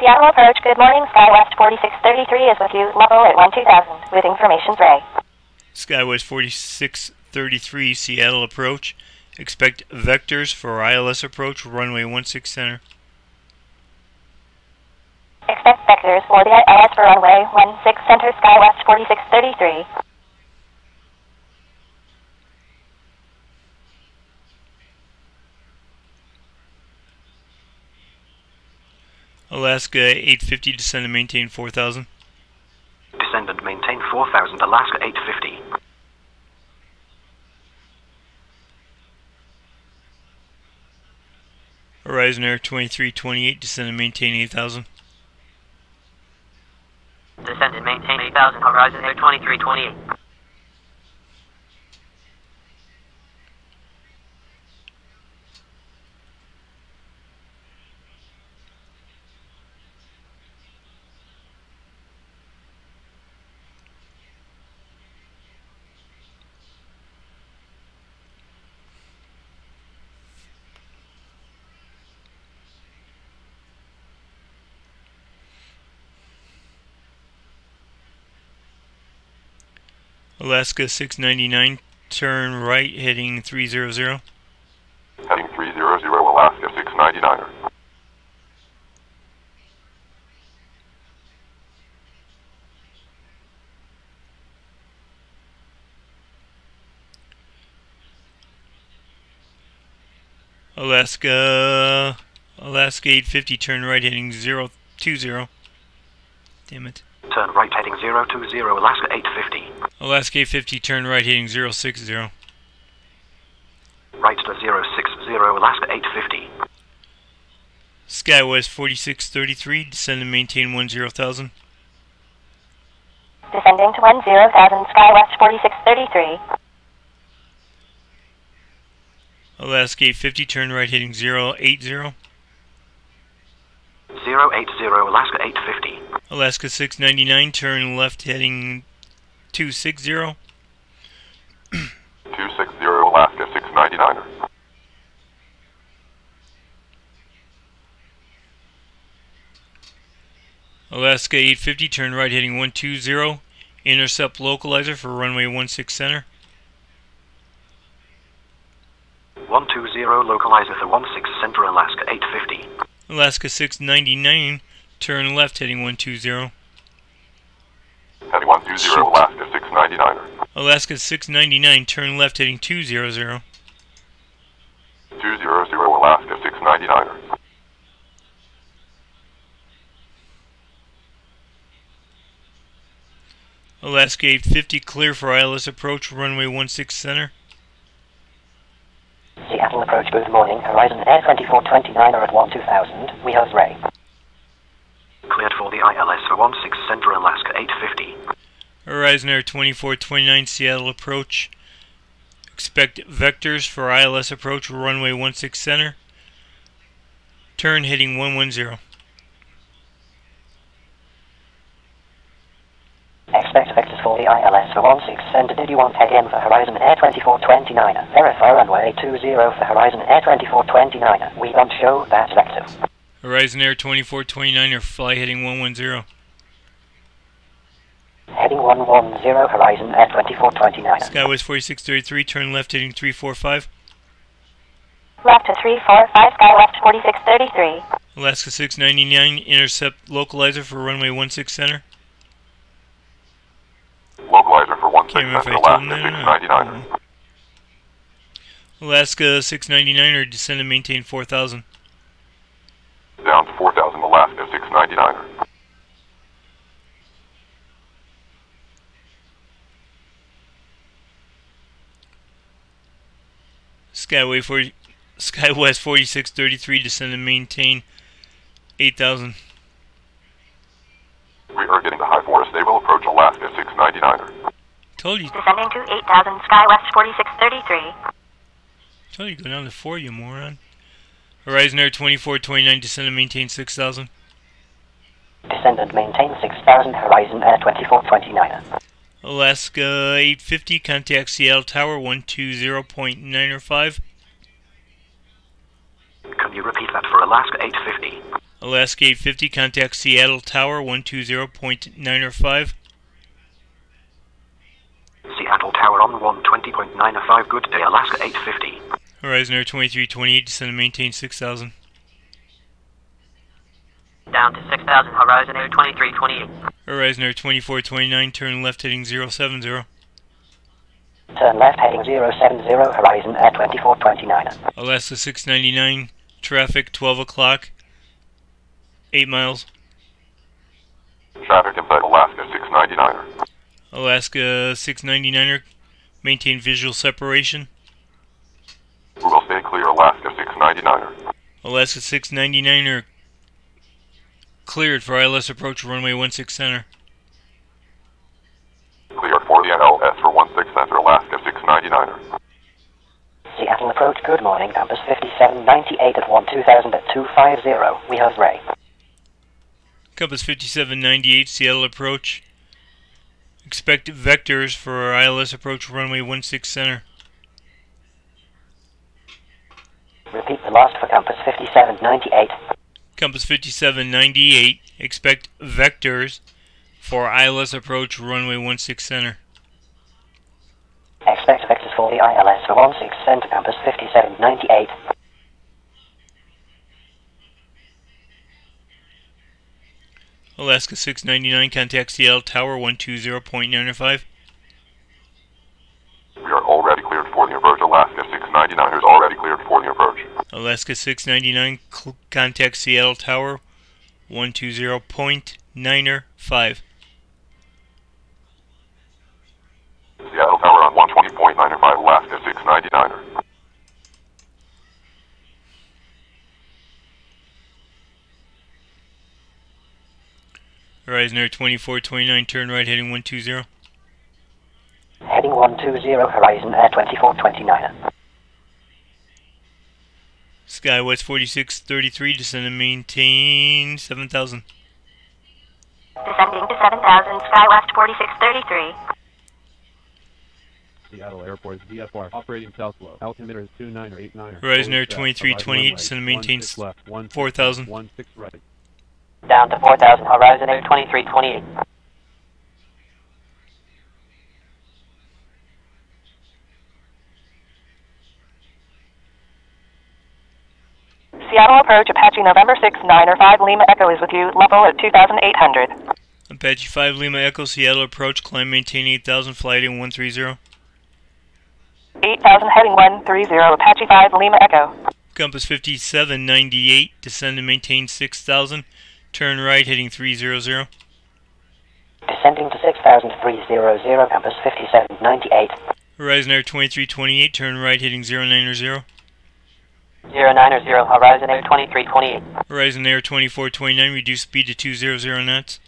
C: Seattle approach, good morning, SkyWest 4633 is with you, level at 12000, with information's Ray.
A: SkyWest 4633, Seattle approach. Expect vectors for ILS approach, runway 16 center.
C: Expect vectors for the ILS for runway 16 center, SkyWest 4633.
A: Alaska 850, descend and maintain 4000.
E: Descend and maintain 4000, Alaska 850.
A: Horizon Air 2328, descend and maintain 8000.
H: Descend and maintain 8000, Horizon Air 2328.
A: Alaska 699, turn right, heading 300.
D: Heading 300, Alaska 699er.
A: Alaska 850, turn right, heading 020. Damn it.
E: Turn right heading 020, Alaska 850.
A: Alaska 850, turn right, heading 060.
E: Right to 060, Alaska 850.
A: SkyWest 4633, descend and maintain 10,000.
C: Descending to 10,000, SkyWest 4633.
A: Alaska 850, turn right, heading 080.
E: 080, Alaska 850.
A: Alaska 699, turn left, heading 260.
D: 260, Alaska 699er.
A: Alaska 850, turn right, heading 120. Intercept localizer for runway 16 center.
E: 120, localizer for 16 center, Alaska 850.
A: Alaska 699, turn left, heading 120.
D: Heading 120, Alaska 699er.
A: Alaska 699, turn left, heading 200.
D: 200, Alaska 699er.
A: Alaska 850, clear for ILS approach, runway 16 center.
B: Seattle approach, good morning. Horizon Air 2429 are at 12000. We host Ray.
E: Cleared for the ILS for 16 center, Alaska 850.
A: Horizon Air 2429, Seattle approach. Expect vectors for ILS approach, runway 16 center. Turn heading 110.
B: Expect vectors for the ILS for 16 center. Did you want head in for Horizon Air 2429? Verify runway 20 for Horizon Air 2429. We don't show that vector.
A: Horizon Air 2429 or fly heading 110.
B: Heading 110, Horizon Air 2429.
A: Skywest 4633, turn left heading 345.
C: Left to 345, SkyWest 4633.
A: Alaska 699, intercept localizer for runway 16 center.
D: Localizer for 16
A: Can't remember if
D: center,
A: I told
D: Alaska
A: him that or
D: 699er.
A: not. Alaska 699 or descend and maintain 4000.
D: Down to 4000, Alaska 699er.
A: Skywest 4633, descend and maintain 8000.
D: We are getting the high forest. They will approach Alaska 699er.
A: Told you
C: Descending to 8,000, SkyWest 4633.
A: go down to 4, you moron. Horizon Air 2429, descend and maintain 6000.
B: Descend and maintain 6000, Horizon Air 2429.
A: Alaska 850, contact Seattle Tower 120.905.
E: Can you repeat that for Alaska 850?
A: Alaska 850, contact Seattle Tower 120.905.
E: Seattle Tower on 120.905, good day, Alaska 850.
A: Horizon Air 2328, descend and maintain 6,000.
H: Down to 6,000, Horizon Air 2328.
A: Horizon Air 2429, turn left heading 070.
B: Turn left heading 070, Horizon Air 2429.
A: Alaska 699, traffic 12 o'clock, 8 miles.
D: Traffic inside Alaska 699er.
A: Alaska 699er, maintain visual separation.
D: We will stay clear Alaska 699er.
A: Alaska 699er, cleared for ILS approach runway 16 center.
D: Clear for the ILS for 16 center, Alaska 699er.
B: Seattle approach, good morning, compass 5798 at 12000 at 250. We have Ray.
A: Compass 5798, Seattle approach. Expect vectors for ILS approach runway 16 center.
B: Repeat the last for compass 5798.
A: Compass 5798, expect vectors for ILS approach runway 16 center.
B: Expect vectors for the ILS for 16 center, compass 5798.
A: Alaska 699, contact Seattle Tower 120.905.
D: We are already cleared for the approach. Alaska 699er is already cleared for the approach.
A: Alaska 699, contact Seattle Tower 120.905.
D: Seattle Tower on 120.905, Alaska 699er.
A: Horizon Air 2429, turn right heading 120.
B: Heading 120, Horizon Air 2429.
A: Sky West 4633, descend and maintain 7,000.
C: Descending to 7,000, SkyWest 4633.
I: Seattle Airport VFR operating south low. Altimeter is 2989.
A: Horizon Air 2328, descend and maintain 4,000.
I: 16 right.
H: Down to 4,000, Horizon Air 2328.
C: Seattle approach, Apache November 6, 9 or 5, Lima Echo is with you, level at 2,800.
A: Apache 5 Lima Echo, Seattle approach, climb maintain 8,000, flight in 130.
C: 8,000 heading 130, Apache 5 Lima Echo.
A: Compass 5798, descend and maintain 6,000, turn right heading 300.
B: Descending to 6300, compass 5798.
A: Horizon Air 2328, turn right heading 090.
H: 090, Horizon Air 2328.
A: Horizon Air 2429, reduce speed to 200 knots.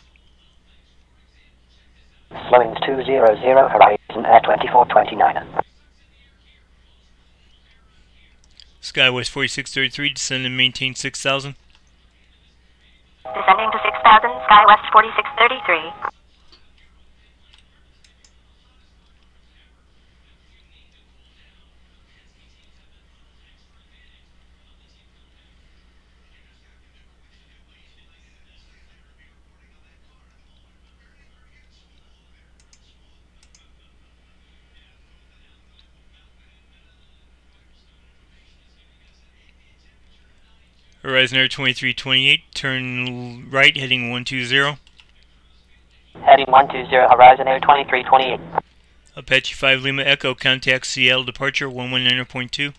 B: Slowing to 200, Horizon Air 2429.
A: Skywest 4633, descend and maintain 6,000.
C: Descending to 6,000, SkyWest 4633.
A: Horizon Air 2328, turn right heading 120.
H: Heading 120, Horizon Air 2328.
A: Apache 5 Lima Echo, contact Seattle departure 119.2.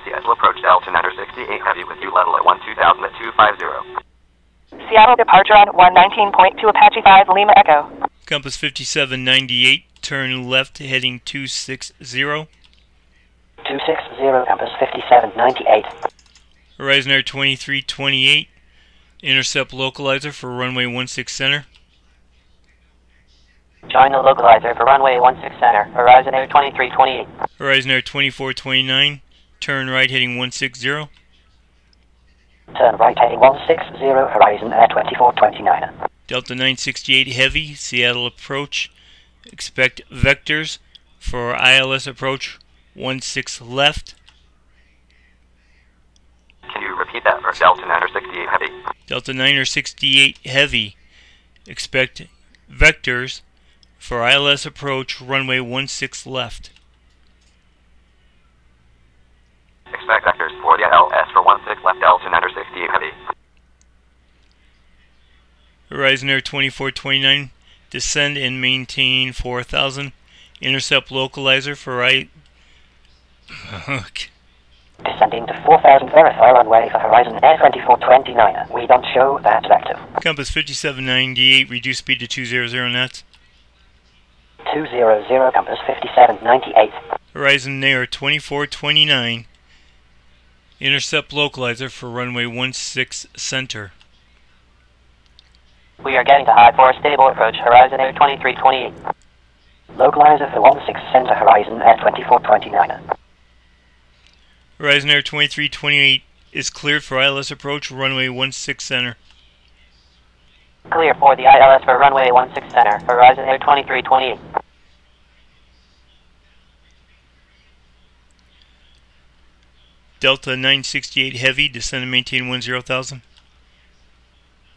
G: Seattle approach Delta Niner 68 heavy with you level at 12,000 at 250.
C: Seattle departure on 119.2, Apache 5 Lima Echo.
A: Compass 5798, turn left heading 260.
B: 260, compass 5798.
A: Horizon Air 2328, intercept localizer for runway 16 center.
H: Join the localizer for runway 16 center, Horizon Air 2328.
A: Horizon Air 2429, turn right heading 160.
B: Turn right heading 160, Horizon Air 2429.
A: Delta 968 Heavy, Seattle approach. Expect vectors for ILS approach 16 left.
G: Can you Repeat that for Delta 968 Heavy.
A: Delta 968 Heavy. Expect vectors for ILS approach runway 16 left.
G: Expect vectors for the ILS for 16 left Delta 968 Heavy.
A: Horizon Air 2429, descend and maintain 4000. Intercept localizer for
B: Descending to 4000, verify runway for Horizon Air 2429. We don't show that vector.
A: Compass 5798, reduce speed to 200 knots.
B: 200, compass 5798.
A: Horizon Air 2429, intercept localizer for runway 16 center.
H: We are getting to high for a stable approach, Horizon Air 2328.
B: Localizer for 16 center, Horizon Air 2429.
A: Horizon Air 2328 is cleared for ILS approach, runway 16 center.
H: Clear for the ILS for runway 16 center, Horizon Air 2328.
A: Delta 968 Heavy, descend and maintain 10,000.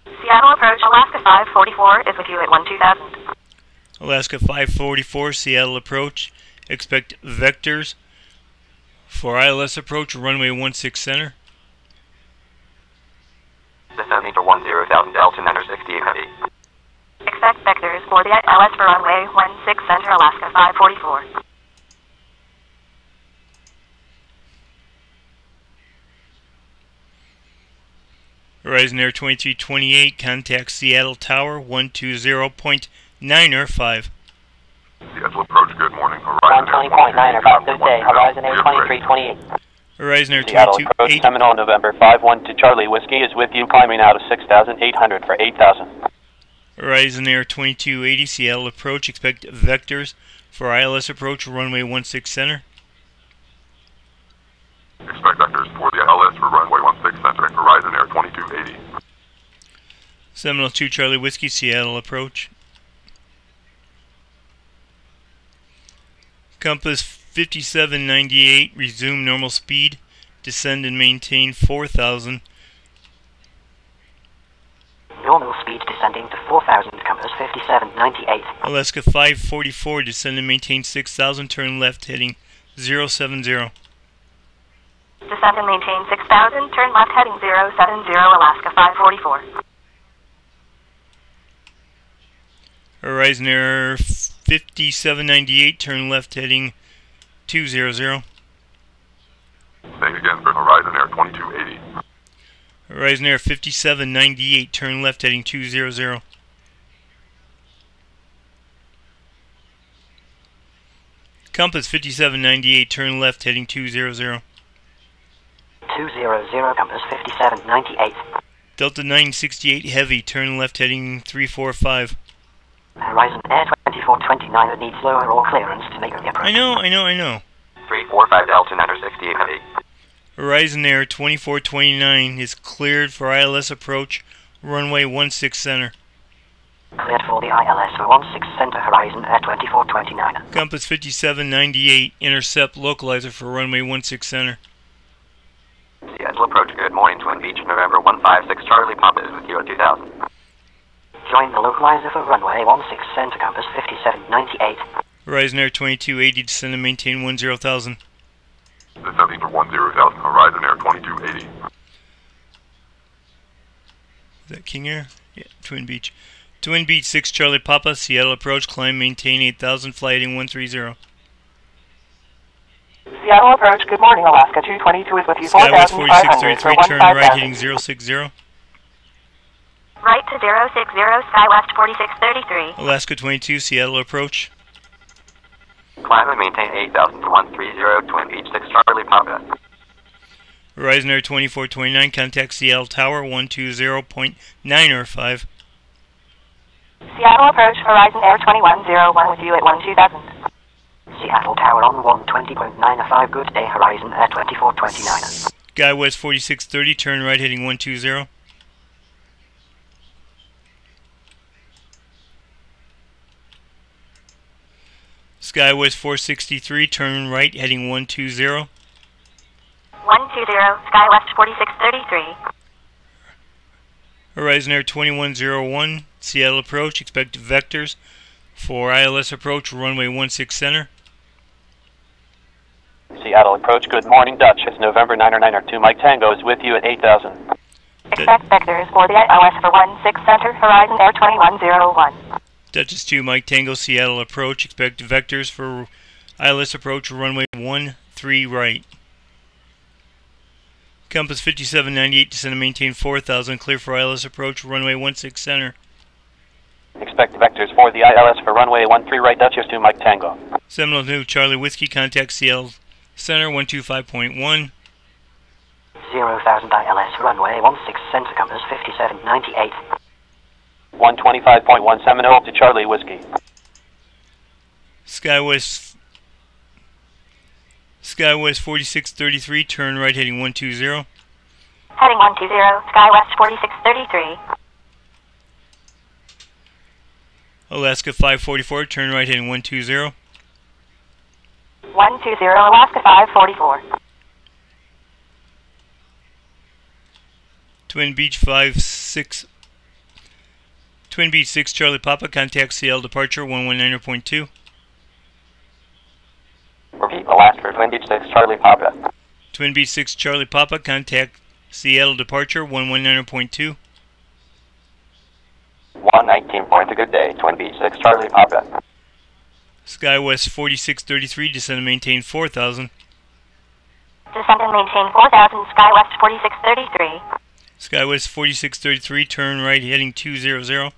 C: Seattle approach, Alaska 544 is with you at 12,000.
A: Alaska 544, Seattle approach. Expect vectors for ILS approach, runway 16 center.
G: Descending to 10,000 Delta 968 Heavy.
C: Expect vectors for the ILS for runway 16 center, Alaska 544.
A: Horizon Air 2328, contact Seattle Tower 120.9 or 5.
D: Seattle approach, good morning. Horizon Air
H: 120.9 or 5, good day, Horizon Air 2328.
A: Horizon Air
J: Seattle approach,
A: 2280.
J: Seminole, November 51 to Charlie Whiskey is with you, climbing out of 6,800 for 8,000.
A: Horizon Air 2280, Seattle approach. Expect vectors for ILS approach, runway 16 center.
D: Expect vectors for the ILS for runway 16 center, Horizon Air 2280.
A: Seminole 2 Charlie Whiskey, Seattle approach. Compass 5798, resume normal speed. Descend and maintain 4000.
B: Normal speed descending to 4000, compass 5798.
A: Alaska 544, descend and maintain 6000. Turn left heading 070.
C: Descend and maintain 6,000, turn left heading 070, Alaska 544.
A: Horizon Air 5798, turn left heading 200.
D: Saying again for Horizon Air 2280.
A: Horizon Air 5798, turn left heading 200. Compass 5798, turn left heading 200.
B: 200, compass 5798.
A: Delta 968 Heavy, turn left heading 345.
B: Horizon Air 2429 needs lower or clearance to make the approach.
A: I know.
G: 345 Delta 968 Heavy.
A: Horizon Air 2429 is cleared for ILS approach, runway 16 center.
B: Cleared for the ILS for 16 center, Horizon Air 2429.
A: Compass 5798, intercept localizer for runway 16 center.
G: Seattle approach, good morning, Twin Beach, November 156 Charlie Papa is with you at 2000.
B: Join the localizer for runway 16 center, compass 5798.
A: Horizon Air 2280, descend and maintain 10,000.
D: Descending to 10,000, Horizon Air 2280.
A: Is that King Air? Yeah, Twin Beach. Twin Beach 6 Charlie Papa, Seattle approach, climb, maintain 8,000, fly heading 130.
C: Seattle approach, good morning, Alaska 222 is with you,
A: Skywest
C: 4,500 for
A: 4633, turn right heading 060.
C: Right to 060, Skywest 4633.
A: Alaska 22, Seattle approach.
G: Climb and maintain 8,000 for 130 Twin Beach 6 Charlie Papa.
A: Horizon Air 2429, contact Seattle Tower 120.9 or 5.
C: Seattle approach, Horizon Air 2101 with you at 12,000.
B: Seattle Tower on 120.95, good day, Horizon Air 2429.
A: Skywest 4630, turn right heading 120. Skywest 463, turn right heading 120.
H: 120, Sky West 4633.
A: Horizon Air 2101, Seattle approach, expect vectors for ILS approach, runway 16 center.
J: Seattle approach, good morning, Dutch. It's November 992. Mike Tango is with you at 8,000.
C: Expect vectors for the ILS for 16 center, Horizon Air 2101.
A: Duchess 2, Mike Tango, Seattle approach, expect vectors for ILS approach, runway 13 right. Compass 5798, descend and maintain 4,000, clear for ILS approach, runway 16 center.
J: Expect vectors for the ILS for runway 13 right, Duchess 2, Mike Tango.
A: Seminole 2, Charlie Whiskey, contact CL center 125.1.
B: 0,000 ILS runway 16 center, compass 5798.
J: 125.1 Seminole to Charlie Whiskey.
A: Skywest 4633, turn right heading 120.
C: Heading 120, Sky West 4633.
A: Alaska 544, turn right heading 120.
C: 120, Alaska 544.
A: Twin Beach 6, Charlie Papa, contact CL departure 119.2.
G: Repeat, Alaska Twin Beach 6, Charlie Papa.
A: Twin Beach 6, Charlie Papa, contact Seattle departure 119.2.
G: 119 points, a good day. Twin Beach 6, Charlie Papa.
A: Skywest 4633, descend and maintain 4,000.
C: Descend and maintain 4,000, Sky West 4633.
A: Skywest 4633, turn right heading 200.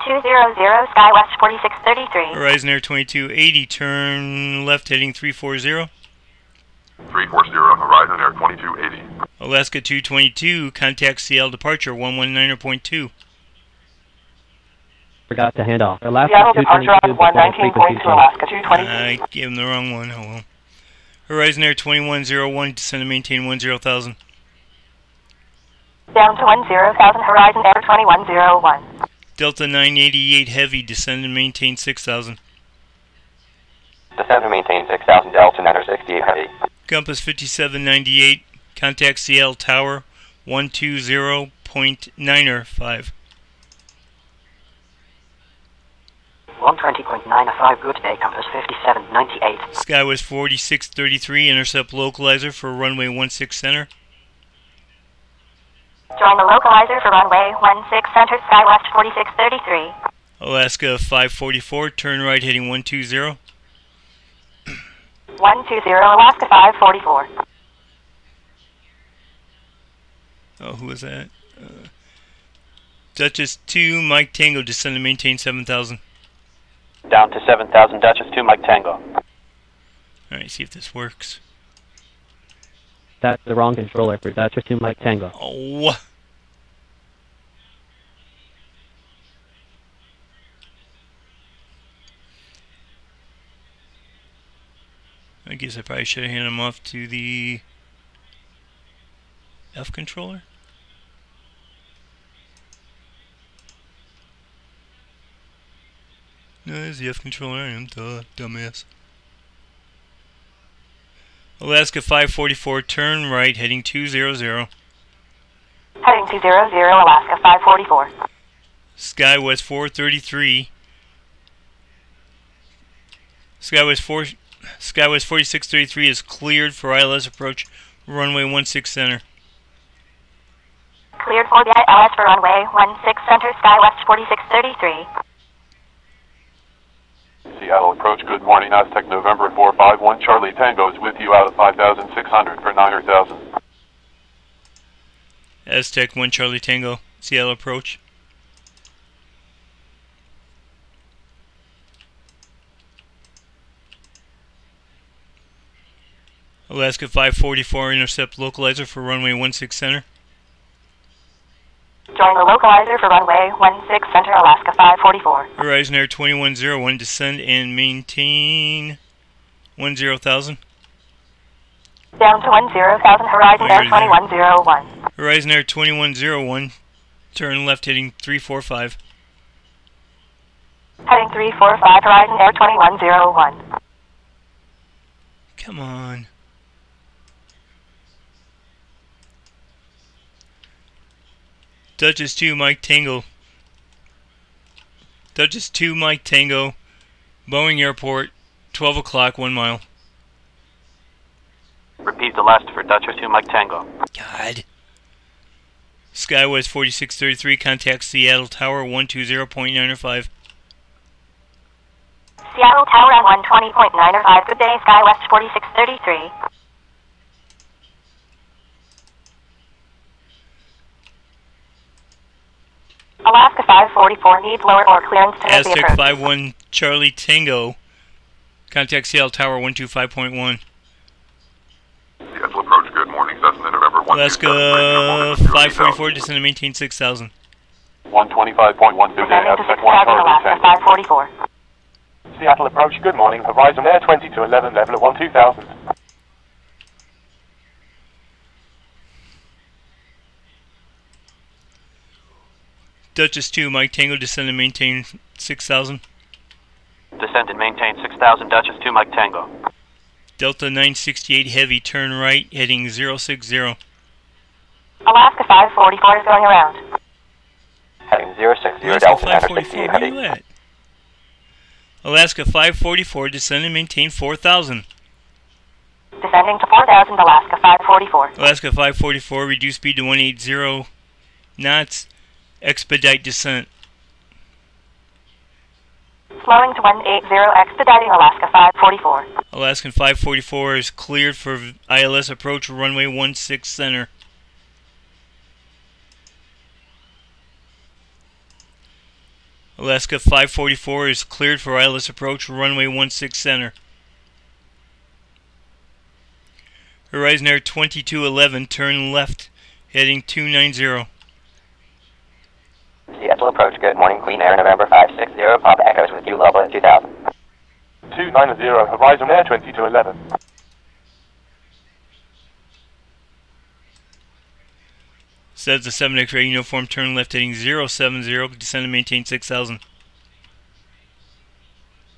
C: 200, Sky West 4633.
A: Horizon Air 2280, turn left heading 340.
D: 340, Horizon Air 2280.
A: Alaska 222, contact CL departure 119.2.
K: Forgot to hand off. Alaska
C: Seattle departure on 119.2, Alaska 222.
A: I gave him the wrong one, oh well. Horizon Air 2101, descend and maintain 10,000.
C: Down to 10,000, Horizon Air 2101.
A: Delta 988 Heavy, descend and maintain 6,000.
G: Descend and maintain 6,000, Delta 968 Heavy.
A: Compass 5798, contact CL Tower 120.95.
B: 120.95, good day, compass 5798.
A: Skywest 4633, intercept localizer for runway 16 center.
C: Join the localizer for runway 16 center, Sky West 4633.
A: Alaska 544, turn right heading 120.
C: 120, Alaska 544.
A: Oh, who was that? Duchess 2, Mike Tango, descend and maintain 7,000.
J: Down to 7,000, Duchess 2, Mike Tango.
A: Alright, see if this works.
K: That's the wrong controller for Dutch 2 Mike Tango.
A: Oh! I guess I probably should have handed him off to the F controller. No, there's the F controller. I am dumbass. Alaska 544, turn right, heading 200.
C: Heading 200, Alaska 544.
A: Skywest 433. Skywest 4633 is cleared for ILS approach, runway 16 center.
C: Cleared for the ILS for runway 16 center, Sky West 4633.
D: Seattle approach, good morning, Aztec November 451, Charlie Tango is with you out of 5,600 for 9,000.
A: Aztec 1 Charlie Tango, Seattle approach. Alaska 544, intercept localizer for runway 16 center.
C: Join the localizer for runway 16 center, Alaska 544.
A: Horizon Air 2101, descend and maintain 10,000.
C: Down to 10,000, Horizon Air 2101.
A: Horizon Air 2101, turn left heading 345.
C: Heading 345, Horizon Air 2101.
A: Come on. Duchess 2, Mike Tango. Duchess 2, Mike Tango. Boeing Airport, 12 o'clock, 1 mile.
J: Repeat the last for Duchess 2 Mike Tango.
A: God. Skywest 4633, contact Seattle Tower 120.905.
C: Seattle Tower on 120.905. Good day, Skywest 4633. Alaska 544 needs lower or clearance to make the
A: Aztec
C: approach.
A: 51 Charlie Tango. Contact Seattle Tower 125.1.
D: Seattle approach, good morning, Cessna November 1.
A: Alaska 544, descend and maintain 6,000.
D: 125.1, good day, Aztec 1
C: Alaska
D: Charlie
C: 544.
D: Seattle approach, good morning, Horizon Air 20 to 11, level at 12,000.
A: Duchess 2, Mike Tango, descend and maintain 6,000.
J: Descend and maintain 6,000 Duchess 2 Mike Tango.
A: Delta 968 Heavy, turn right, heading 060.
C: Alaska 544 is going around.
E: Heading 060,
A: Alaska
E: Delta
A: 544,
E: 968
A: where
E: heavy.
A: you at? Alaska 544, descend and maintain 4,000.
C: Descending to 4,000, Alaska 544.
A: Alaska 544, reduce speed to 180 knots, expedite descent.
C: Slowing to 180, expediting Alaska 544.
A: Alaskan 544 is cleared for ILS approach runway 16 center. Alaska 544 is cleared for ILS approach runway 16 center. Horizon Air 2211, turn left, heading 290.
B: Seattle approach, good morning, Queen Air November 560, Papa Echoes with you, level at 2000.
D: 290, Horizon Air 20 to 11.
A: Says the 7 X-ray uniform, turn left heading 070, descend and maintain 6,000.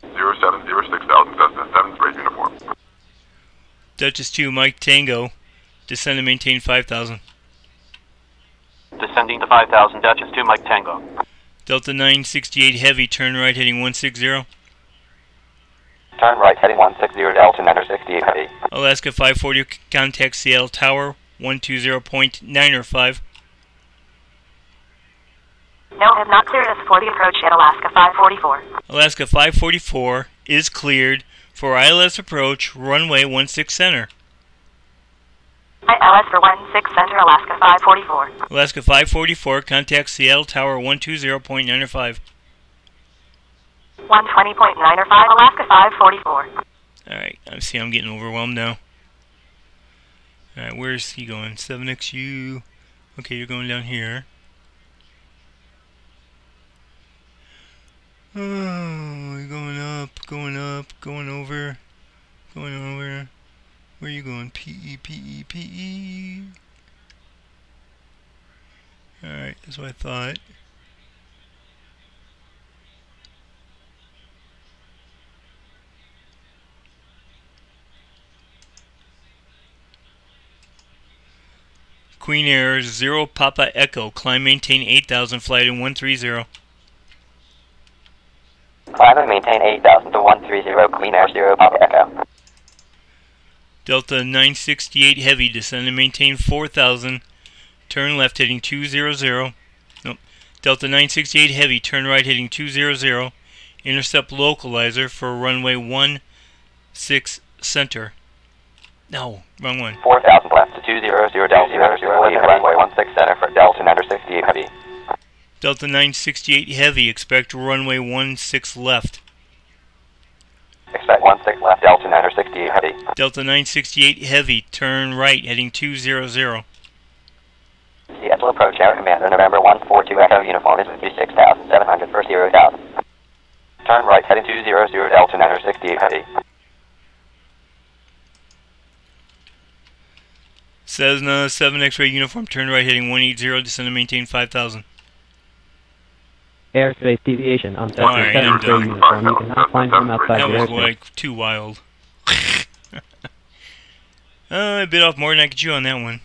D: 070, 6000, Cessna 7 straight uniform.
A: Duchess 2, Mike Tango, descend and maintain 5,000.
J: Descending to 5,000 Duchess 2 Mike Tango.
A: Delta 968 Heavy, turn right heading 160.
B: Turn right, heading 160, Delta 968 heavy.
A: Alaska 540, contact Seattle Tower 120.905.
C: No, have not cleared us for the approach at Alaska 544.
A: Alaska 544 is cleared for ILS approach runway 16 center.
C: ILS for 16 center, Alaska 544.
A: Alaska 544, contact Seattle Tower 120.905.
C: 120.905, Alaska 544.
A: Alright, I see I'm getting overwhelmed now. Alright, where's he going? 7XU. Okay, you're going down here. Oh, you're going up, going over, going over. Where are you going? PE, PE, PE. Alright, that's what I thought. Queen Air 0 Papa Echo, climb maintain 8,000, flight in 130.
B: Climb and maintain 8,000 to 130, Queen Air 0 Papa Echo.
A: Delta 968 Heavy, descend and maintain 4,000, turn left heading 200. Nope. Delta 968 Heavy, turn right heading 200, intercept localizer for runway 16 center. No, wrong one.
B: 4,000 left to 200, Delta 0, runway 16 center for Delta 968 heavy.
A: Delta 968 Heavy, expect runway 16 left.
B: Expect 16 left, Delta 968 heavy.
A: Delta 968 Heavy, turn right, heading 200.
B: Seattle approach, Air Commander, November 142 Echo uniform is with you 6,700 for 0,000. Turn right, heading 200, Delta 968 heavy.
A: Cessna 7 X-ray uniform, turn right, heading 180, descend and maintain 5,000.
K: Airspace deviation on Cessna
A: Alright,
K: 7
A: I'm
K: X-ray
A: done.
K: uniform. You cannot climb from outside
A: That
K: the
A: was
K: airspace.
A: like too wild. I bit off more than I could chew on that one.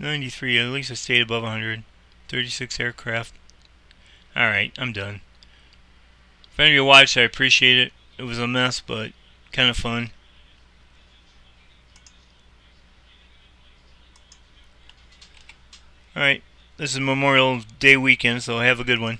A: 93. At least I stayed above 100. 36 aircraft. Alright, I'm done. If any of you watched, I appreciate it. It was a mess, but kind of fun. Alright, this is Memorial Day weekend, so have a good one.